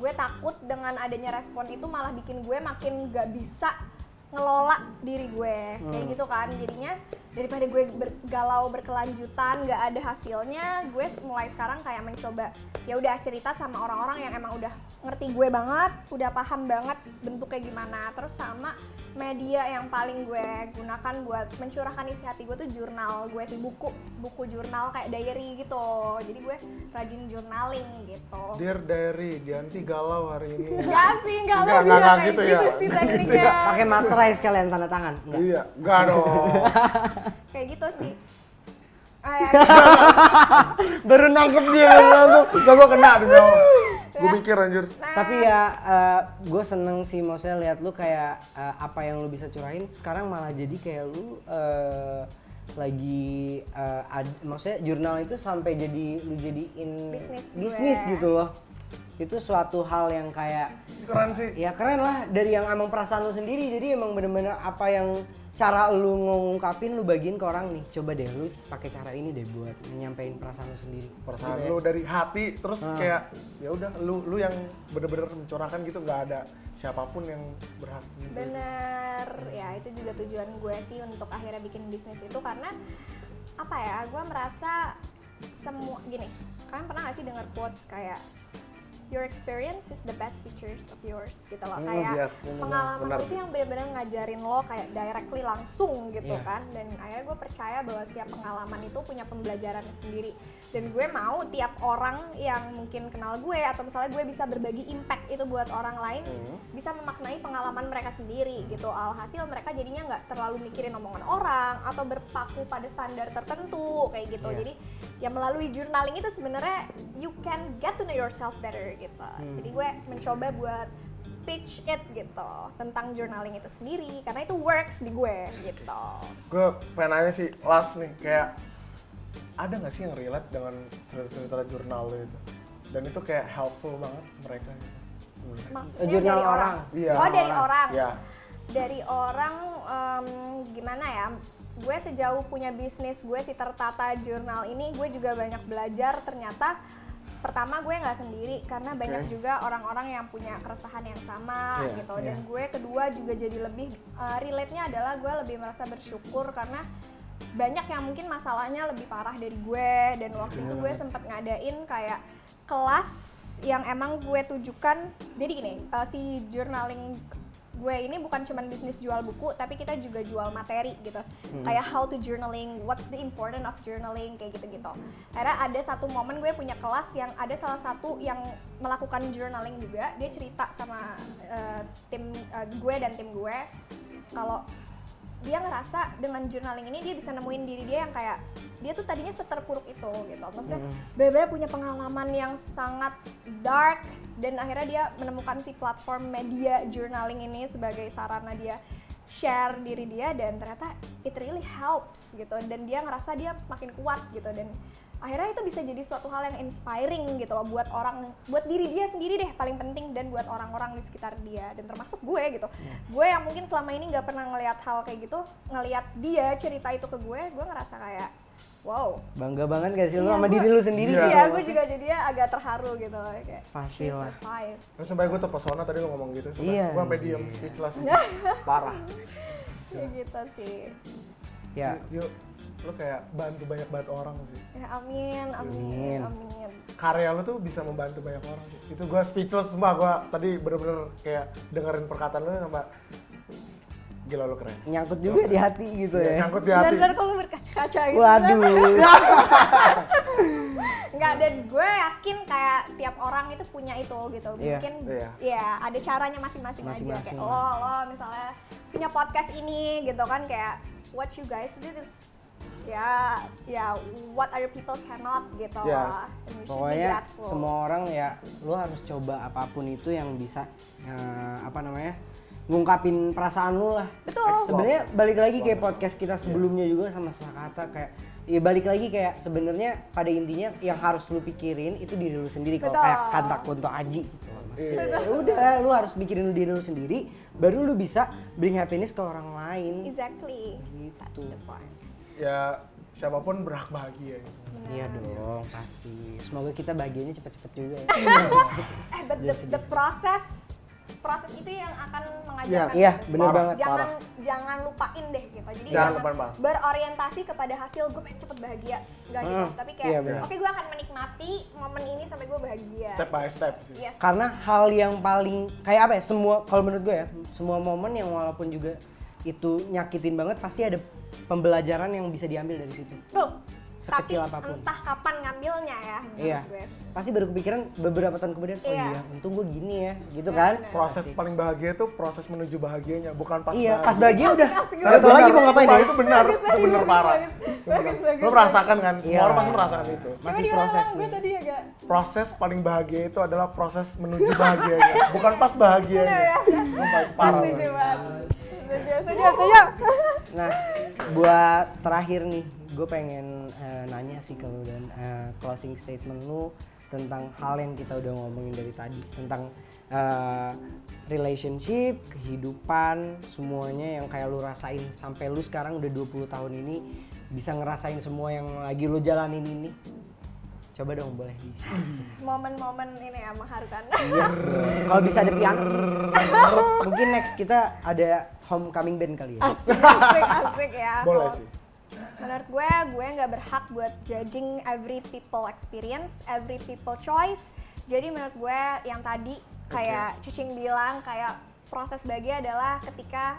gue takut dengan adanya respon itu malah bikin gue makin gak bisa ngelola diri gue kayak gitu kan. Jadinya daripada gue galau berkelanjutan gak ada hasilnya, gue mulai sekarang kayak mencoba ya udah cerita sama orang-orang yang emang udah ngerti gue banget, udah paham banget bentuknya gimana. Terus sama media yang paling gue gunakan buat mencurahkan isi hati gue tuh jurnal gue sih, buku jurnal kayak diary gitu. Jadi gue rajin journaling gitu.
Dear Diary, Dianti galau hari ini.
Enggak sih, enggak
Enggak,
lebih
enggak
kayak
gitu ya.
sih
Enggak gitu
tekniknya.
Pakai materai sekalian tanda tangan. Enggak.
Iya, enggak dong.
Kayak gitu sih.
Baru nangkep dia.
Enggak, gua kena demi Allah. Gua mikir anjir.
Tapi ya gue seneng sih maksudnya lihat lu kayak apa yang lu bisa curahin sekarang malah jadi kayak lu lagi maksudnya jurnal itu sampai jadi lu jadiin
Bisnis gue.
gitu loh. Itu suatu hal yang kayak
Keren sih.
ya keren lah, dari yang emang perasaan lu sendiri. Jadi emang bener-bener apa yang cara lu ngungkapin lu bagiin ke orang nih. Coba deh lu pakai cara ini deh buat nyampein perasaan lu sendiri.
Perasaan
Gitu ya.
lu dari hati terus kayak ya udah lu yang bener-bener mencurahkan gitu, nggak ada siapapun yang berhak.
Bener, ya itu juga tujuan gue sih untuk akhirnya bikin bisnis itu. Karena apa ya, gue merasa semua gini, kalian pernah gak sih denger quotes kayak your experience is the best teachers of yours gitu loh.
Yes,
Pengalaman
benar
itu
sih.
yang benar-benar ngajarin lo kayak directly langsung gitu
Iya.
kan. Dan akhirnya gue percaya bahwa setiap pengalaman itu punya pembelajaran sendiri. Dan gue mau tiap orang yang mungkin kenal gue atau misalnya gue bisa berbagi impact itu buat orang lain bisa memaknai pengalaman mereka sendiri gitu. Alhasil mereka jadinya nggak terlalu mikirin omongan orang atau berpaku pada standar tertentu kayak gitu.
Iya.
Jadi ya melalui journaling itu sebenarnya you can get to know yourself better gitu. Jadi gue mencoba buat pitch it gitu tentang journaling itu sendiri karena itu works di gue gitu.
Gue pengen nanya sih, last nih, kayak ada nggak sih yang relate dengan cerita-cerita jurnal lo itu? Dan itu kayak helpful banget mereka gitu sebenarnya.
Maksudnya
Jurnal
dari
orang.
Iya,
Oh dari orang.
Iya.
Dari orang gimana ya? Gue sejauh punya bisnis gue si Tertata Jurnal ini gue juga banyak belajar ternyata. Pertama gue nggak sendiri karena banyak juga orang-orang yang punya keresahan yang sama
Yes,
gitu. Dan
yeah.
gue kedua juga jadi lebih relate-nya adalah gue lebih merasa bersyukur karena banyak yang mungkin masalahnya lebih parah dari gue. Dan waktu itu gue sempat ngadain kayak kelas yang emang gue tujukan. Jadi gini, si journaling gue ini bukan cuman bisnis jual buku, tapi kita juga jual materi gitu. Kayak how to journaling, what's the important of journaling, kayak gitu-gitu. Akhirnya ada satu momen gue punya kelas yang ada salah satu yang melakukan journaling juga. Dia cerita sama tim gue dan tim gue kalau dia ngerasa dengan journaling ini dia bisa nemuin diri dia yang kayak dia tuh tadinya seterpuruk itu gitu. Maksudnya benar-benar punya pengalaman yang sangat dark dan akhirnya dia menemukan si platform media journaling ini sebagai sarana dia share diri dia dan ternyata it really helps gitu dan dia ngerasa dia semakin kuat gitu dan akhirnya itu bisa jadi suatu hal yang inspiring gitu loh buat orang, buat diri dia sendiri deh paling penting dan buat orang-orang di sekitar dia dan termasuk gue gitu. Gue yang mungkin selama ini nggak pernah ngelihat hal kayak gitu, ngelihat dia cerita itu ke gue ngerasa kayak wow.
Bangga banget gak sih lu
Iya,
sama
gue-
diri lu sendiri
Iya.
gitu?
Iya, gue juga jadinya agak terharu gitu loh kayak
Pasti
she
lah.
survive.
Terus sampai gue terpesona tadi lo ngomong gitu,
Iya.
gue sampai diem, speechless, parah.
Kayak gitu sih.
Ya,
Yuk, lo kayak bantu banyak banget orang sih.
Ya amin, amin, amin.
Karya lo tuh bisa membantu banyak orang sih. Itu gue speechless semua, gue tadi bener-bener kayak dengerin perkataan lo sama gila lo keren.
nyangkut juga di hati gitu
Iya,
ya.
nyangkut di hati.
Bener-bener kok lu berkaca-kaca gitu.
Waduh.
Enggak, dan gue yakin kayak tiap orang itu punya itu gitu.
Iya.
Mungkin
Iya.
ya ada caranya masing-masing aja.
Masing-masing.
Kayak lo misalnya punya podcast ini gitu kan kayak what you guys do is ya what other people cannot gitu
Yes.
lah. And we should be
Pokoknya
grateful.
semua orang ya lu harus coba apapun itu yang bisa ngungkapin perasaan lu lah.
Betul.
Sebenarnya balik lagi kayak podcast kita sebelumnya juga sama kata kayak ya balik lagi kayak sebenarnya pada intinya yang harus lu pikirin itu diri lu sendiri kalau
Betul.
kayak kata Kunto Aji gitu loh, Mas.
Iya.
Ya udah lu harus mikirin diri lu sendiri baru lu bisa bring happiness ke orang lain.
Exactly.
Gitu.
That's the point.
Ya siapapun berhak bahagia gitu.
Iya dong pasti. Semoga kita bahagianya cepet-cepet juga ya.
But the process itu yang akan mengajarkan.
Iya,
kita.
bener
Parah,
banget.
Jangan lupain deh gitu. Jadi
Jangan lupain, Bang.
berorientasi kepada hasil gue pengen cepet bahagia. Enggak gitu. Tapi
Iya,
kayak
bener.
oke gue akan menikmati momen ini sampai gue bahagia.
Step by step sih.
Yes.
Karena hal yang paling kayak apa ya semua kalau menurut gue ya semua momen yang walaupun juga itu nyakitin banget pasti ada pembelajaran yang bisa diambil dari situ.
Tuh.
Sekecil
Tapi
apapun.
entah kapan ngambilnya ya menurut
Iya.
gue.
Pasti baru kepikiran beberapa tahun kemudian oh
Iya.
iya untung gue gini ya gitu
Iya,
kan.
bener.
Proses paling bahagia itu proses menuju bahagianya, bukan pas
Iya
bahagia.
pas bahagia udah
Asik,
nggak tahu lagi mau ngapain
Sumpah,
ya.
itu benar, itu benar parah.
Bagus.
Lo merasakan kan? Semua
Iya.
orang pasti merasakan itu.
Coba
Masih
diulang
proses
gue
nih.
tadi agak.
Proses paling bahagia itu adalah proses menuju bahagianya, bukan pas bahagianya. Sumpah itu parah.
Setuju
banget.
banget. Setuju.
Nah, buat terakhir nih, gue pengen nanya sih ke lu dan closing statement lu tentang hal yang kita udah ngomongin dari tadi tentang relationship, kehidupan, semuanya yang kayak lu rasain sampai lu sekarang udah 20 tahun ini bisa ngerasain semua yang lagi lu jalanin ini. Coba dong boleh di
Momen-momen ini ya mengharukan.
Yes. Kalau bisa ada piano. Mungkin next kita ada homecoming band kali ya.
Asik ya.
Boleh
Kalau
sih.
Menurut gue nggak berhak buat judging every people experience, every people choice. Jadi menurut gue yang tadi kayak Cicing bilang kayak proses bahagia adalah ketika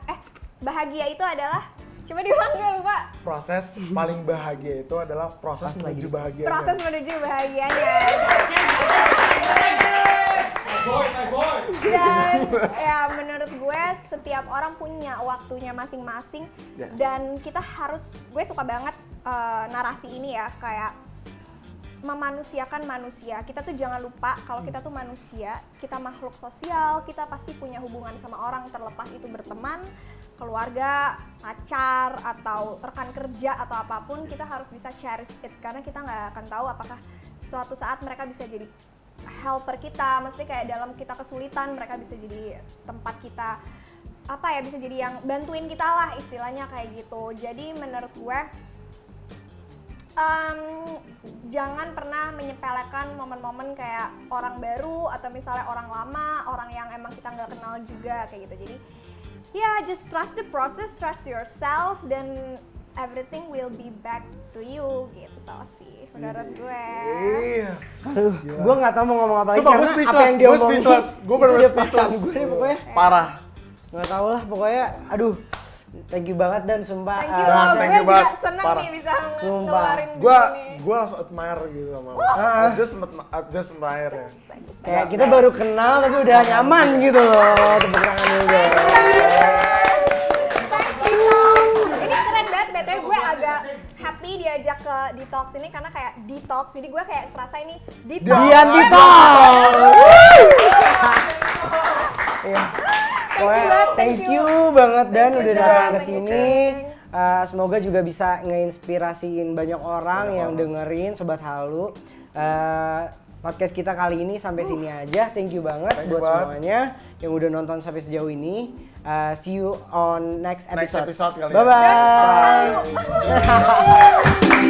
bahagia itu adalah coba diulang gue lupa.
Proses paling bahagia itu adalah proses menuju bahagia.
Proses menuju bahagianya. Dan ya menurut gue setiap orang punya waktunya masing-masing.
Yes.
Dan kita harus, gue suka banget narasi ini ya, kayak memanusiakan manusia. Kita tuh jangan lupa kalau kita tuh manusia, kita makhluk sosial, kita pasti punya hubungan sama orang, terlepas itu berteman, keluarga, pacar, atau rekan kerja, atau apapun, kita harus bisa cherish it, karena kita nggak akan tahu apakah suatu saat mereka bisa jadi helper kita, mesti kayak dalam kita kesulitan, mereka bisa jadi tempat kita, apa ya, bisa jadi yang bantuin kita lah, istilahnya kayak gitu. Jadi menurut gue, jangan pernah menyepelekan momen-momen kayak orang baru atau misalnya orang lama, orang yang emang kita nggak kenal juga kayak gitu. Jadi ya just trust the process, trust yourself, dan everything will be back to you gitu sih menurut gue.
Iya.
Aduh, gue nggak tahu mau ngomong apa lagi
Sumpah,
karena
gue
apa
speechless,
yang dia
gue
omongin
speechless. Gue bener-bener
itu udah
speechless.
paham gue nih pokoknya.
Parah.
Nggak tahu lah pokoknya. Aduh, thank you banget dan sumpah.
Thank you,
Dan
loh.
thank
Gue
you
juga
banget.
seneng
Parah.
nih bisa
Sumpah.
ngeluarin
Gue langsung admire gitu sama lo. Just admire ya.
Kayak kita baru kenal tapi udah nyaman gitu loh. Tepuk tangan dulu dong.
Ini keren banget, BTW gue agak happy diajak ke Detox ini karena kayak detox, jadi gue kayak serasa ini detox.
Dian Dito. Iya. Pokoknya thank you banget Dan udah datang ke sini. Semoga juga bisa ngeinspirasiin banyak orang yang dengerin Sobat Halu. Podcast kita kali ini sampai sini aja. Thank you banget
Thank you
buat
banget.
semuanya yang udah nonton sampai sejauh ini. See you on next
Next
episode.
episode kali ya.
Bye bye.
Bye.